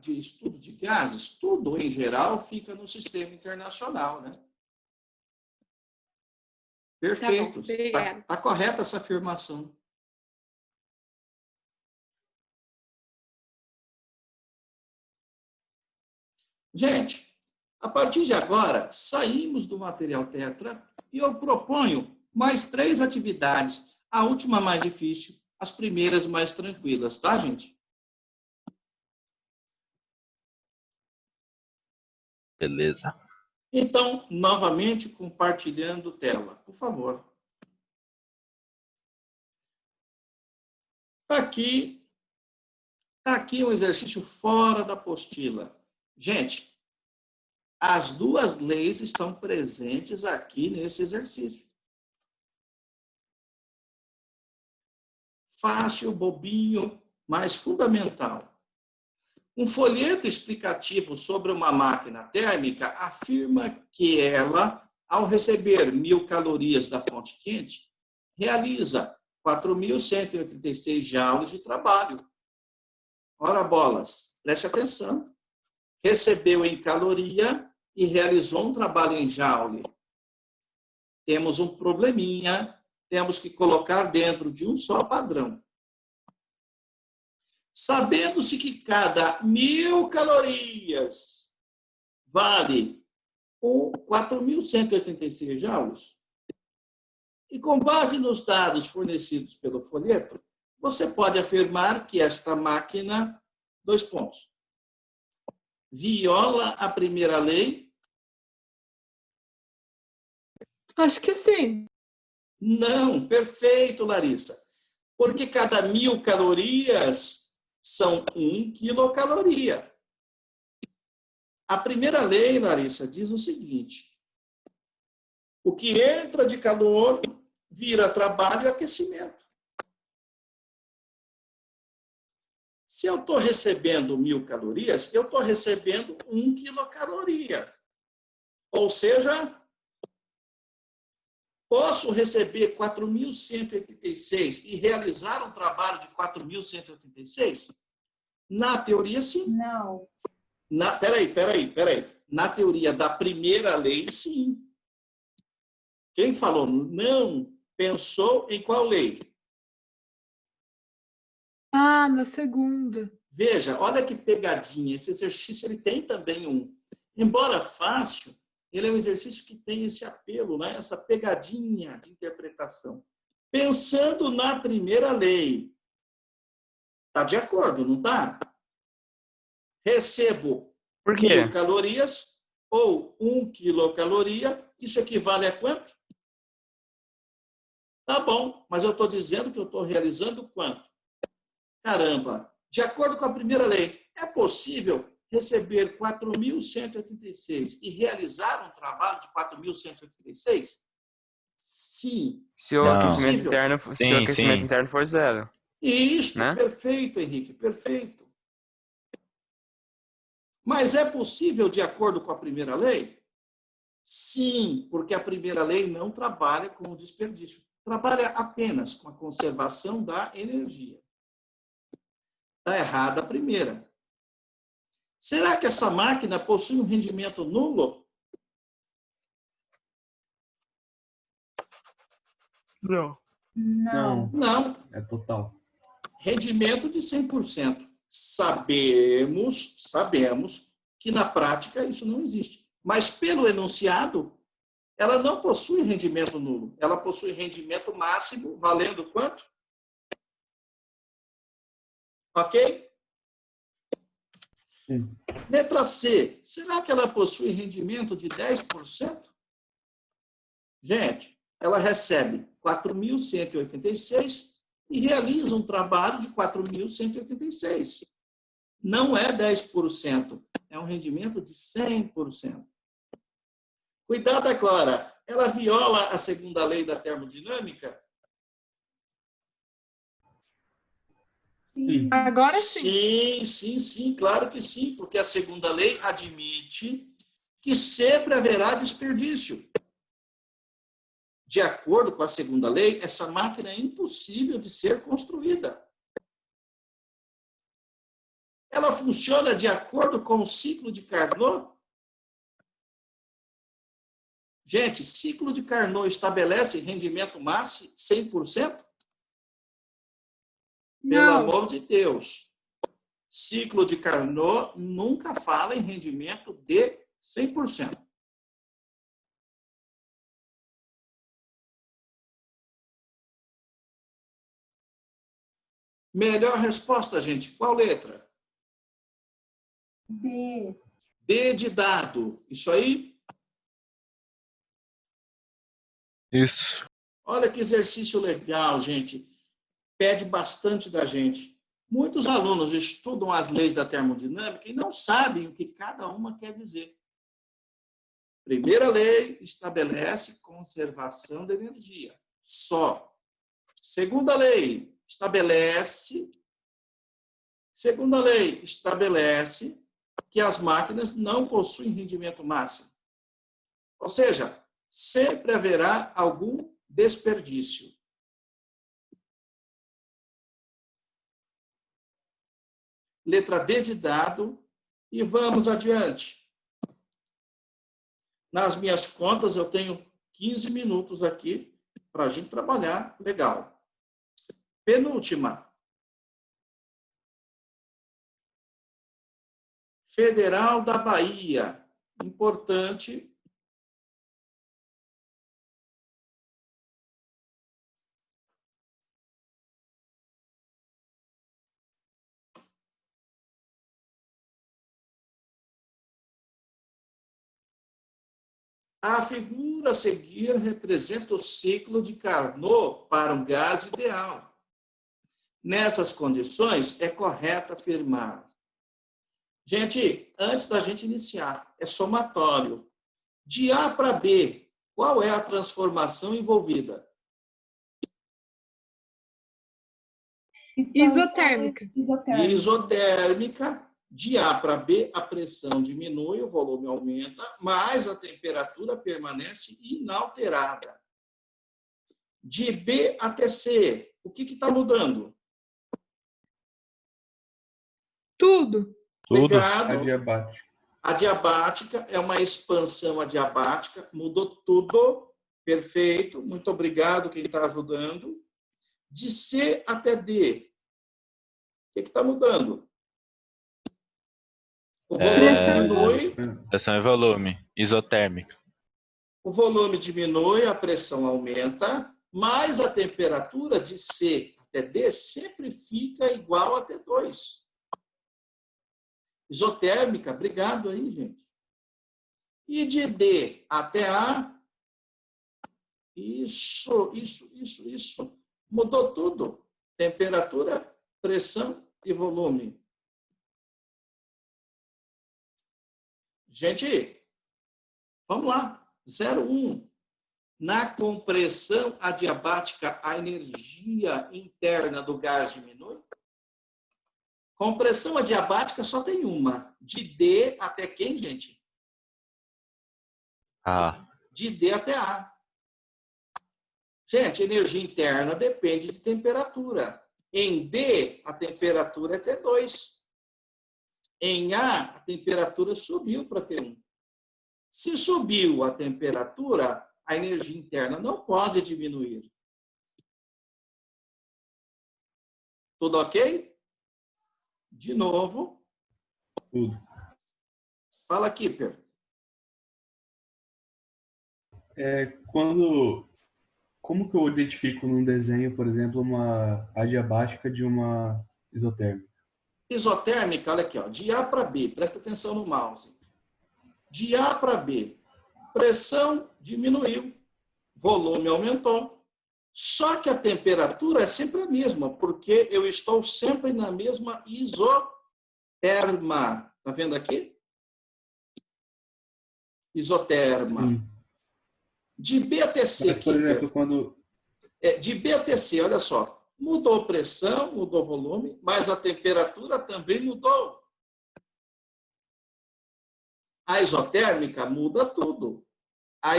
de estudo de gases, tudo em geral fica no sistema internacional, né? Perfeito. Tá bom, obrigada. Tá correta essa afirmação. Gente, a partir de agora, saímos do material tetra e eu proponho mais 3 atividades. A última mais difícil, as primeiras mais tranquilas, tá, gente? Beleza. Então, novamente, compartilhando tela, por favor. Está aqui um exercício fora da apostila. Gente, as 2 leis estão presentes aqui nesse exercício. Fácil, bobinho, mas fundamental. Um folheto explicativo sobre uma máquina térmica afirma que ela, ao receber 1.000 calorias da fonte quente, realiza 4.186 joules de trabalho. Ora bolas, preste atenção. Recebeu em caloria e realizou um trabalho em joule. Temos um probleminha, temos que colocar dentro de um só padrão. Sabendo-se que cada 1.000 calorias vale 4.186 joules, e com base nos dados fornecidos pelo folheto, você pode afirmar que esta máquina, 2 pontos, viola a primeira lei? Acho que sim. Não, perfeito, Larissa. Porque cada 1.000 calorias são 1 quilocaloria. A primeira lei, Larissa, diz o seguinte: o que entra de calor vira trabalho e aquecimento. Se eu estou recebendo 1.000 calorias, eu estou recebendo 1 quilocaloria. Ou seja, posso receber 4.186 e realizar um trabalho de 4.186? Na teoria, sim. Não. Peraí. Na teoria da primeira lei, sim. Quem falou não pensou em qual lei? Ah, na segunda. Veja, olha que pegadinha. Esse exercício ele tem também embora fácil, ele é um exercício que tem esse apelo, né? Essa pegadinha de interpretação. Pensando na primeira lei. Está de acordo, não está? Recebo Por quê? 1.000 calorias ou 1 quilocaloria. Isso equivale a quanto? Tá bom, mas eu estou dizendo que eu estou realizando quanto? Caramba, de acordo com a primeira lei, é possível receber 4.186 e realizar um trabalho de 4.186? Sim. Se o Não. aquecimento interno, se o Sim, aquecimento sim. interno for 0. Isso, Né? perfeito, Henrique, perfeito. Mas é possível de acordo com a primeira lei? Sim, porque a primeira lei não trabalha com o desperdício. Trabalha apenas com a conservação da energia. Está errada a primeira. Será que essa máquina possui um rendimento nulo? Não. Não. Não. É total. Rendimento de 100%. Sabemos que na prática isso não existe. Mas pelo enunciado, ela não possui rendimento nulo. Ela possui rendimento máximo, valendo quanto? Ok? Letra C, será que ela possui rendimento de 10%? Gente, ela recebe 4.186 e realiza um trabalho de 4.186. Não é 10%, é um rendimento de 100%. Cuidado agora, ela viola a segunda lei da termodinâmica? Sim. Agora sim. Sim, claro que sim, porque a segunda lei admite que sempre haverá desperdício. De acordo com a segunda lei, essa máquina é impossível de ser construída. Ela funciona de acordo com o ciclo de Carnot? Gente, ciclo de Carnot estabelece rendimento máximo 100%? Pelo amor de Deus. Ciclo de Carnot nunca fala em rendimento de 100%. Melhor resposta, gente. Qual letra? D. D de dado. Isso aí? Isso. Olha que exercício legal, gente. Pede bastante da gente. Muitos alunos estudam as leis da termodinâmica e não sabem o que cada uma quer dizer. Primeira lei estabelece conservação de energia. Só. Segunda lei estabelece que as máquinas não possuem rendimento máximo. Ou seja, sempre haverá algum desperdício. Letra D de dado. E vamos adiante. Nas minhas contas, eu tenho 15 minutos aqui para a gente trabalhar legal. Penúltima. Federal da Bahia. Importante. A figura a seguir representa o ciclo de Carnot para um gás ideal. Nessas condições, é correto afirmar. Gente, antes da gente iniciar, é somatório. De A para B, qual é a transformação envolvida? Isotérmica. Isotérmica. De A para B, a pressão diminui, o volume aumenta, mas a temperatura permanece inalterada. De B até C, o que está mudando? Tudo. Obrigado. Adiabática. Adiabática é uma expansão adiabática, mudou tudo. Perfeito, muito obrigado quem está ajudando. De C até D, o que está mudando? O volume diminui. Pressão e volume. Isotérmica. O volume diminui, a pressão aumenta, mas a temperatura de C até D sempre fica igual a T2. Isotérmica, obrigado aí, gente. E de D até A, isso. Mudou tudo. Temperatura, pressão e volume. Gente, vamos lá. 0,1. Na compressão adiabática, a energia interna do gás diminui? Compressão adiabática só tem uma. De D até quem, gente? A. De D até A. Gente, energia interna depende de temperatura. Em D, a temperatura é T2. Em A, a temperatura subiu para T1. Se subiu a temperatura, a energia interna não pode diminuir. Tudo ok? De novo. Tudo. Fala, Kipper. Como que eu identifico num desenho, por exemplo, uma adiabática de uma isotérmica? isotérmica, olha aqui, ó, de A para B, presta atenção no mouse. De A para B, pressão diminuiu, volume aumentou. Só que a temperatura é sempre a mesma, porque eu estou sempre na mesma isoterma. Está vendo aqui? Isoterma. Sim. De B até C. Mas, por exemplo, quando... De B até C, olha só. Mudou pressão, mudou volume, mas a temperatura também mudou. A isotérmica muda tudo. A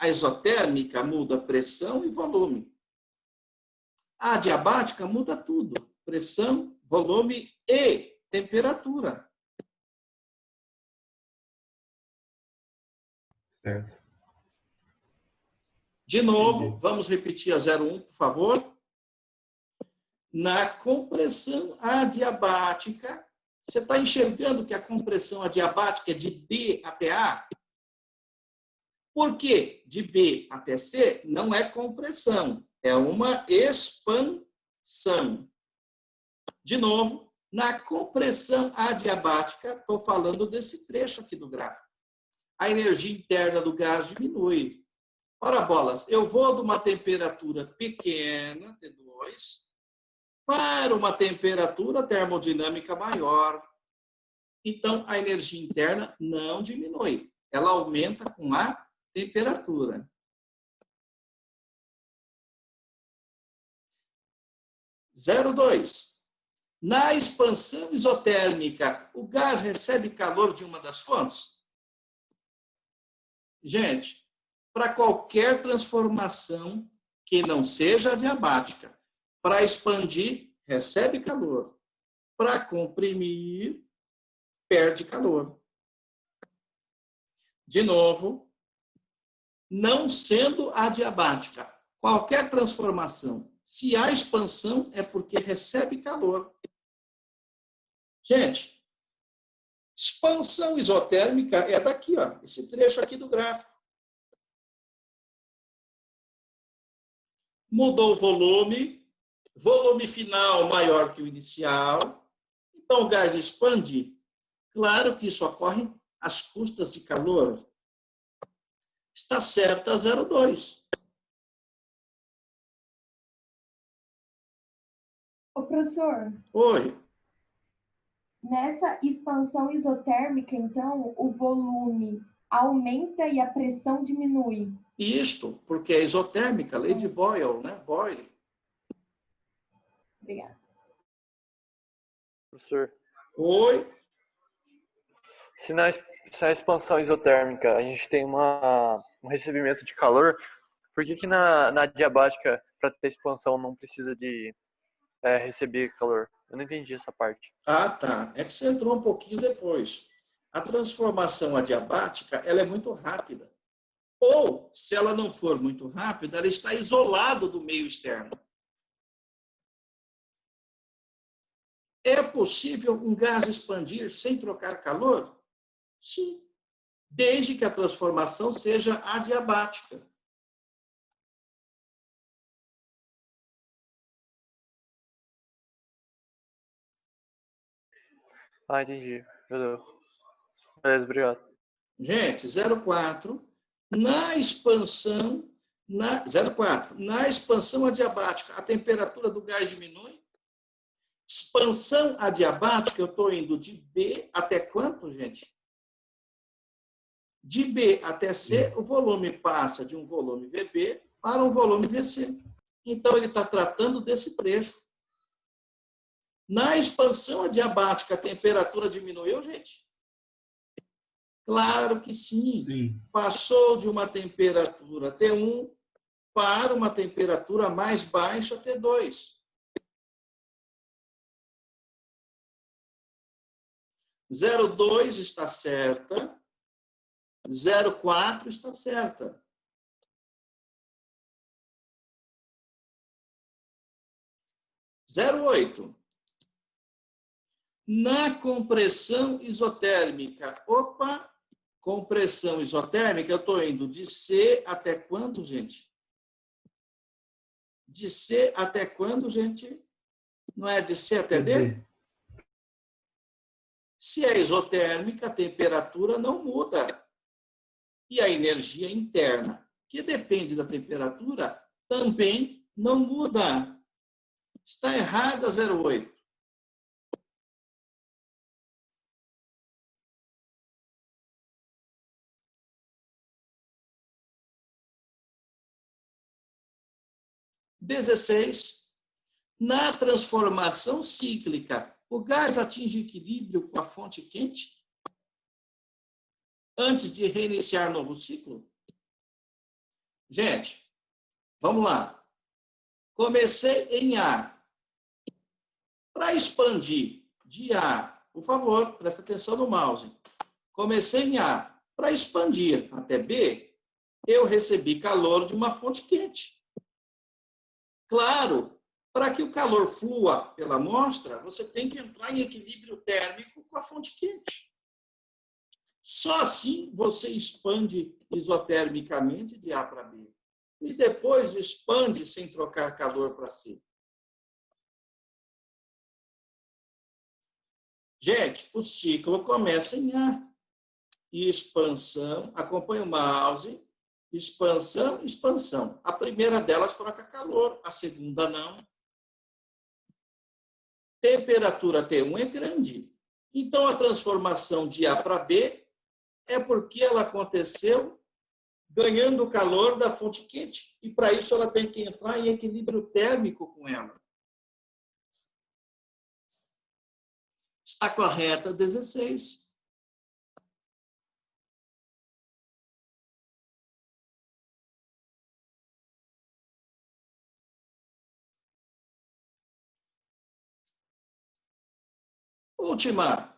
isotérmica muda pressão e volume. A adiabática muda tudo. Pressão, volume e temperatura. Certo. De novo, vamos repetir a 01, por favor. Na compressão adiabática, você está enxergando que a compressão adiabática é de D até A? Por quê? De B até C não é compressão, é uma expansão. De novo, na compressão adiabática, estou falando desse trecho aqui do gráfico. A energia interna do gás diminui. Ora, bolas, eu vou de uma temperatura pequena, T2, para uma temperatura termodinâmica maior. Então, a energia interna não diminui. Ela aumenta com a temperatura. Zero 2. Na expansão isotérmica, o gás recebe calor de uma das fontes? Gente, para qualquer transformação que não seja adiabática, para expandir, recebe calor. Para comprimir, perde calor. De novo, não sendo adiabática, qualquer transformação, se há expansão, é porque recebe calor. Gente, expansão isotérmica é daqui, ó, esse trecho aqui do gráfico. Mudou o volume, volume final maior que o inicial, então o gás expande. Claro que isso ocorre às custas de calor. Está certa a 02. Ô, professor. Oi. Nessa expansão isotérmica, então, o volume aumenta e a pressão diminui. Isto, porque é isotérmica, lei de Boyle, né? Boyle. Obrigada. Professor, Oi. se na expansão isotérmica a gente tem um recebimento de calor, por que na adiabática, para ter expansão, não precisa de receber calor? Eu não entendi essa parte. Ah, tá. É que você entrou um pouquinho depois. A transformação adiabática, ela é muito rápida. Ou, se ela não for muito rápida, ela está isolada do meio externo. É possível um gás expandir sem trocar calor? Sim, desde que a transformação seja adiabática. Ah, entendi. Beleza, obrigado. Gente, 04, na expansão adiabática, a temperatura do gás diminui? Expansão adiabática, eu estou indo de B até quanto, gente? De B até C, o volume passa de um volume VB para um volume VC. Então, ele está tratando desse trecho. Na expansão adiabática, a temperatura diminuiu, gente? Claro que sim. Sim. Passou de uma temperatura T1 para uma temperatura mais baixa, T2. 02 está certa. 04 está certa. 08. Na compressão isotérmica. Opa! Compressão isotérmica, eu estou indo de C até quando, gente? De C até quando, gente? Não é de C até D? Se é isotérmica, a temperatura não muda. E a energia interna, que depende da temperatura, também não muda. Está errada 08. XVI. Na transformação cíclica, o gás atinge equilíbrio com a fonte quente antes de reiniciar novo ciclo? Gente, vamos lá. Comecei em A. Para expandir de A, por favor, presta atenção no mouse. Comecei em A. Para expandir até B, eu recebi calor de uma fonte quente. Claro, para que o calor flua pela amostra, você tem que entrar em equilíbrio térmico com a fonte quente. Só assim você expande isotermicamente de A para B. E depois expande sem trocar calor para C. Gente, o ciclo começa em A. E expansão, acompanha o mouse, expansão, expansão. A primeira delas troca calor, a segunda não. Temperatura T1 é grande. Então, a transformação de A para B é porque ela aconteceu ganhando o calor da fonte quente. E, para isso, ela tem que entrar em equilíbrio térmico com ela. Está correta 16. Última.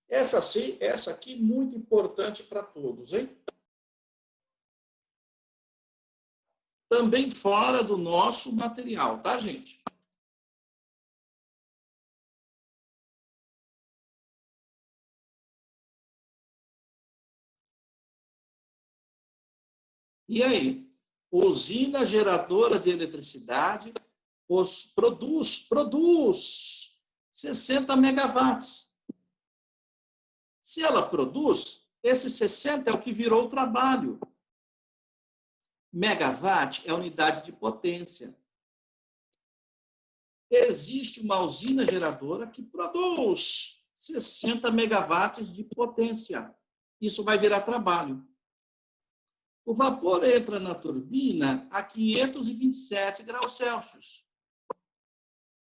Essa aqui, muito importante para todos, hein? Também fora do nosso material, tá, gente? E aí? Usina geradora de eletricidade produz 60 megawatts. Se ela produz, esse 60 é o que virou o trabalho. Megawatt é a unidade de potência. Existe uma usina geradora que produz 60 megawatts de potência. Isso vai virar trabalho. O vapor entra na turbina a 527 graus Celsius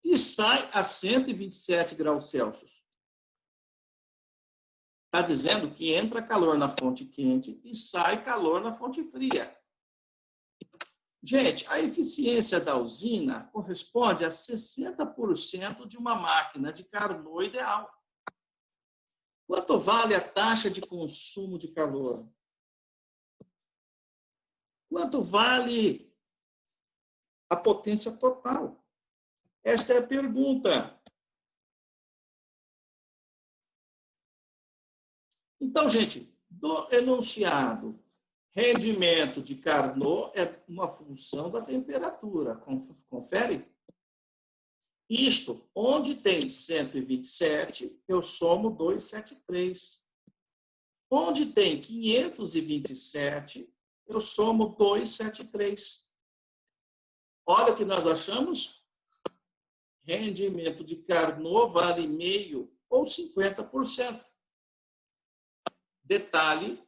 e sai a 127 graus Celsius. Está dizendo que entra calor na fonte quente e sai calor na fonte fria. Gente, a eficiência da usina corresponde a 60% de uma máquina de Carnot ideal. Quanto vale a taxa de consumo de calor? Quanto vale a potência total? Esta é a pergunta. Então, gente, do enunciado, rendimento de Carnot é uma função da temperatura. Confere? Isto, onde tem 127, eu somo 273. Onde tem 527, eu somo 273. Olha o que nós achamos. Rendimento de Carnot vale meio ou 50%. Detalhe,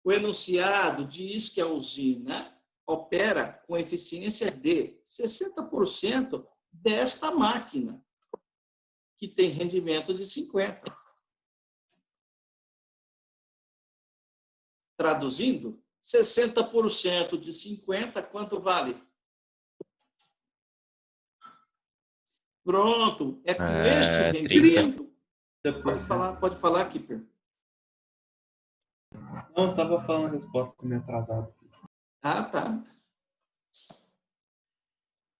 o enunciado diz que a usina opera com eficiência de 60% desta máquina, que tem rendimento de 50%. Traduzindo, 60% de 50, quanto vale? Pronto, é com este rendimento. Pode falar, Kipper. Não, eu estava falando a resposta meio atrasada. Ah, tá.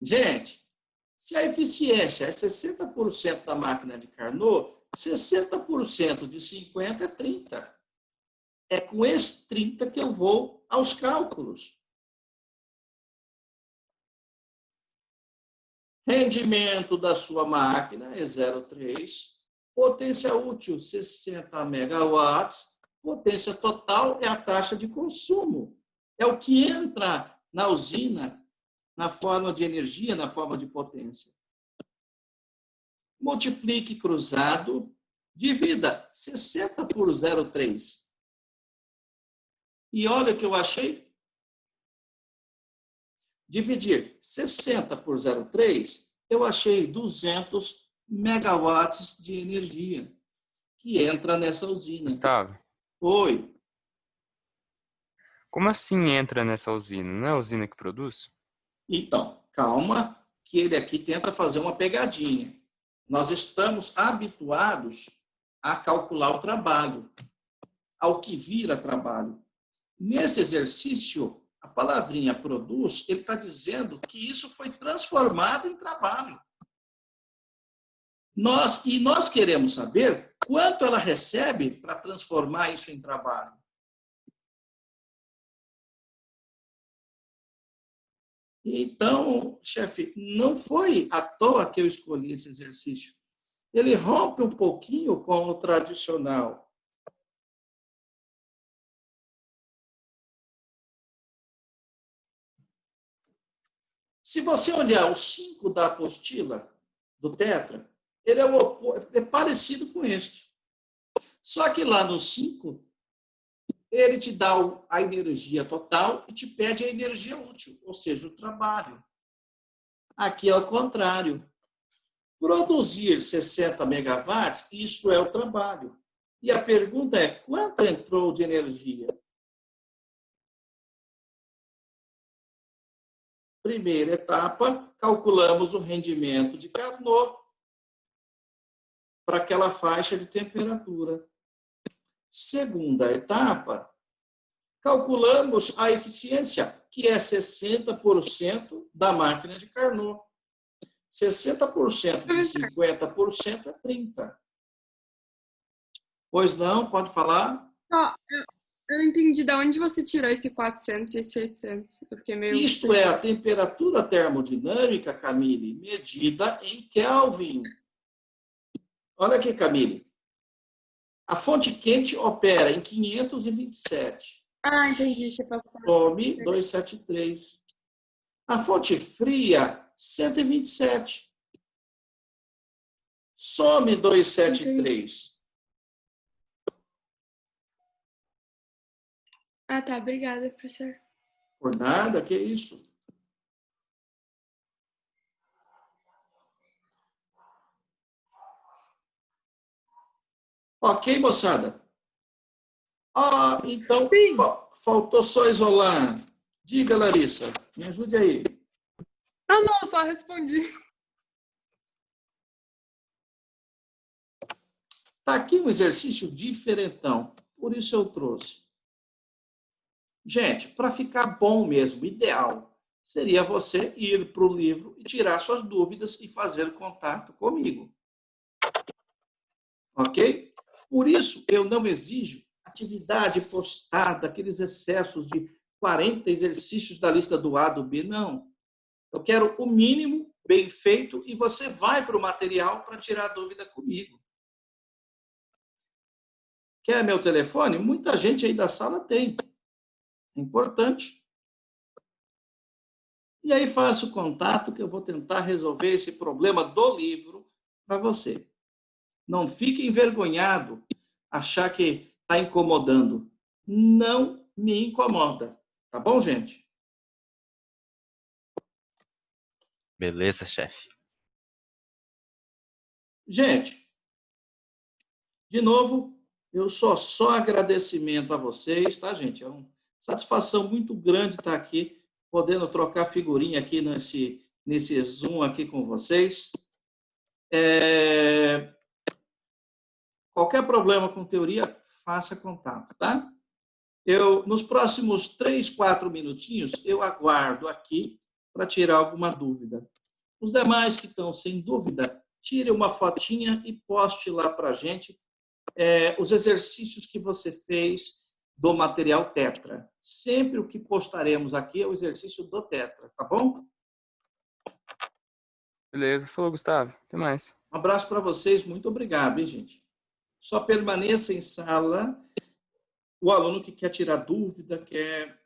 Gente, se a eficiência é 60% da máquina de Carnot, 60% de 50 é 30. É com esse 30 que eu vou aos cálculos. Rendimento da sua máquina é 0,3. Potência útil, 60 megawatts. Potência total é a taxa de consumo. É o que entra na usina na forma de energia, na forma de potência. Multiplique cruzado, divida 60 por 0,3. E olha o que eu achei. Dividir 60 por 0,3, eu achei 200 megawatts de energia que entra nessa usina. Gustavo, Oi. como assim entra nessa usina? Não é a usina que produz? Então, calma, que ele aqui tenta fazer uma pegadinha. Nós estamos habituados a calcular o trabalho, ao que vira trabalho. Nesse exercício, a palavrinha produz, ele está dizendo que isso foi transformado em trabalho. Nós queremos saber quanto ela recebe para transformar isso em trabalho. Então, chefe, não foi à toa que eu escolhi esse exercício. Ele rompe um pouquinho com o tradicional. Se você olhar o 5 da apostila do Tetra, ele é parecido com este. Só que lá no 5, ele te dá a energia total e te pede a energia útil, ou seja, o trabalho. Aqui é o contrário. Produzir 60 megawatts, isso é o trabalho. E a pergunta é, quanto entrou de energia? Primeira etapa, calculamos o rendimento de Carnot para aquela faixa de temperatura. Segunda etapa, calculamos a eficiência, que é 60% da máquina de Carnot. 60% de 50% é 30%. Pois não, pode falar? Eu não entendi de onde você tirou esse 400 e esse 800. Eu fiquei meio... Isto é a temperatura termodinâmica, Camille, medida em Kelvin. Olha aqui, Camille. A fonte quente opera em 527. Ah, entendi. Você passou. Some 273. A fonte fria, 127. Some 273. Ah, tá. Obrigada, professor. Por nada, que isso? Ok, moçada? Então, faltou só isolar. Diga, Larissa, me ajude aí. Ah, não, só respondi. Está aqui um exercício diferentão, por isso eu trouxe. Gente, para ficar bom mesmo, ideal, seria você ir para o livro e tirar suas dúvidas e fazer contato comigo. Ok? Por isso, eu não exijo atividade postada, aqueles excessos de 40 exercícios da lista do A, do B, não. Eu quero o mínimo bem feito e você vai para o material para tirar dúvida comigo. Quer meu telefone? Muita gente aí da sala tem. É importante. E aí faço contato que eu vou tentar resolver esse problema do livro para você. Não fique envergonhado, achar que está incomodando. Não me incomoda. Tá bom, gente? Beleza, chefe. Gente, de novo, eu só agradecimento a vocês, tá, gente? É uma satisfação muito grande estar aqui, podendo trocar figurinha aqui nesse Zoom aqui com vocês. Qualquer problema com teoria, faça contato, tá? Nos próximos 3, 4 minutinhos, eu aguardo aqui para tirar alguma dúvida. Os demais que estão sem dúvida, tire uma fotinha e poste lá para a gente os exercícios que você fez do material Tetra. Sempre o que postaremos aqui é o exercício do Tetra, tá bom? Beleza. Falou, Gustavo. Até mais. Um abraço para vocês. Muito obrigado, hein, gente? Só permaneça em sala o aluno que quer tirar dúvida, quer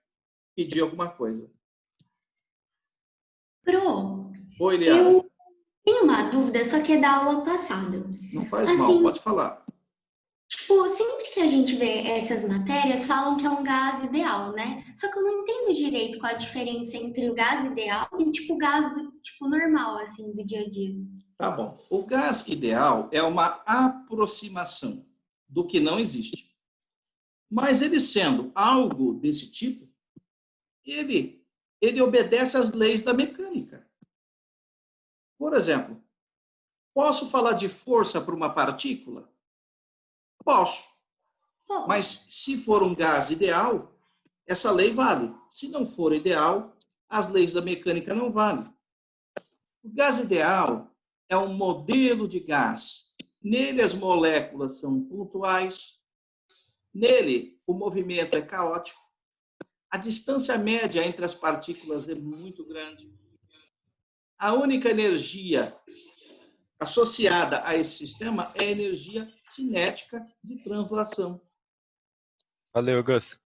pedir alguma coisa. Pro, Oi, Liara. eu tenho uma dúvida, só que é da aula passada. Não faz Assim, mal, pode falar. Tipo, sempre que a gente vê essas matérias, falam que é um gás ideal, né? Só que eu não entendo direito qual a diferença entre o gás ideal e, tipo, o gás tipo, normal, assim, do dia a dia. Tá bom. O gás ideal é uma aproximação do que não existe. Mas ele sendo algo desse tipo, ele obedece às leis da mecânica. Por exemplo, posso falar de força para uma partícula? Posso. Mas se for um gás ideal, essa lei vale. Se não for ideal, as leis da mecânica não valem. O gás ideal é um modelo de gás. Nele as moléculas são pontuais. Nele o movimento é caótico. A distância média entre as partículas é muito grande. A única energia associada a esse sistema é a energia cinética de translação. Valeu, Gus.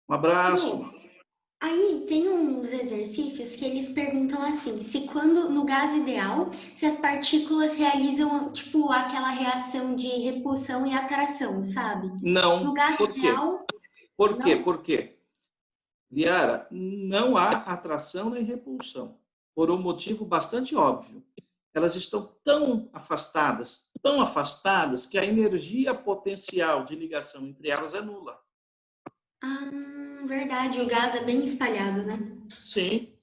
Um abraço. Aí tem uns exercícios que eles perguntam assim, se quando no gás ideal, se as partículas realizam tipo aquela reação de repulsão e atração, sabe? Não. No gás Por quê? ideal, Por quê? não? Por quê? Liara, não há atração nem repulsão, por um motivo bastante óbvio. Elas estão tão afastadas, que a energia potencial de ligação entre elas é nula. Ah, verdade, o gás é bem espalhado, né? Sim.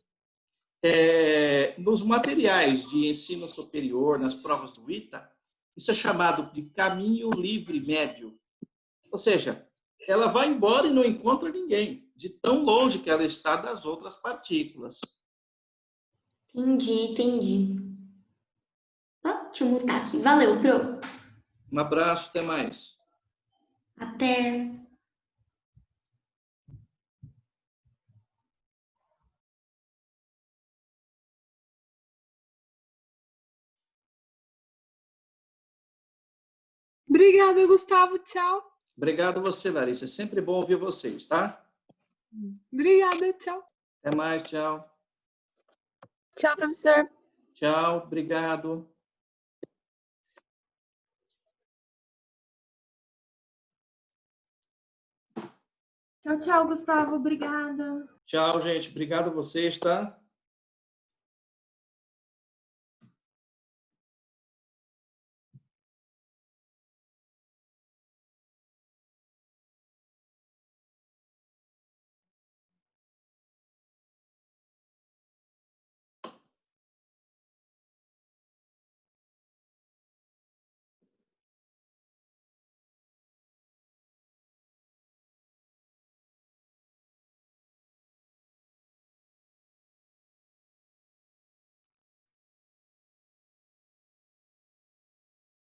Nos materiais de ensino superior, nas provas do ITA, isso é chamado de caminho livre médio. Ou seja, ela vai embora e não encontra ninguém, de tão longe que ela está das outras partículas. Entendi. Deixa eu mutar aqui. Valeu, Pro. Um abraço, até mais. Até. Obrigada, Gustavo. Tchau. Obrigado a você, Larissa. É sempre bom ouvir vocês, tá? Obrigada, tchau. Até mais, tchau. Tchau, professor. Tchau, obrigado. Tchau, tchau, Gustavo. Obrigada. Tchau, gente. Obrigado a vocês, tá?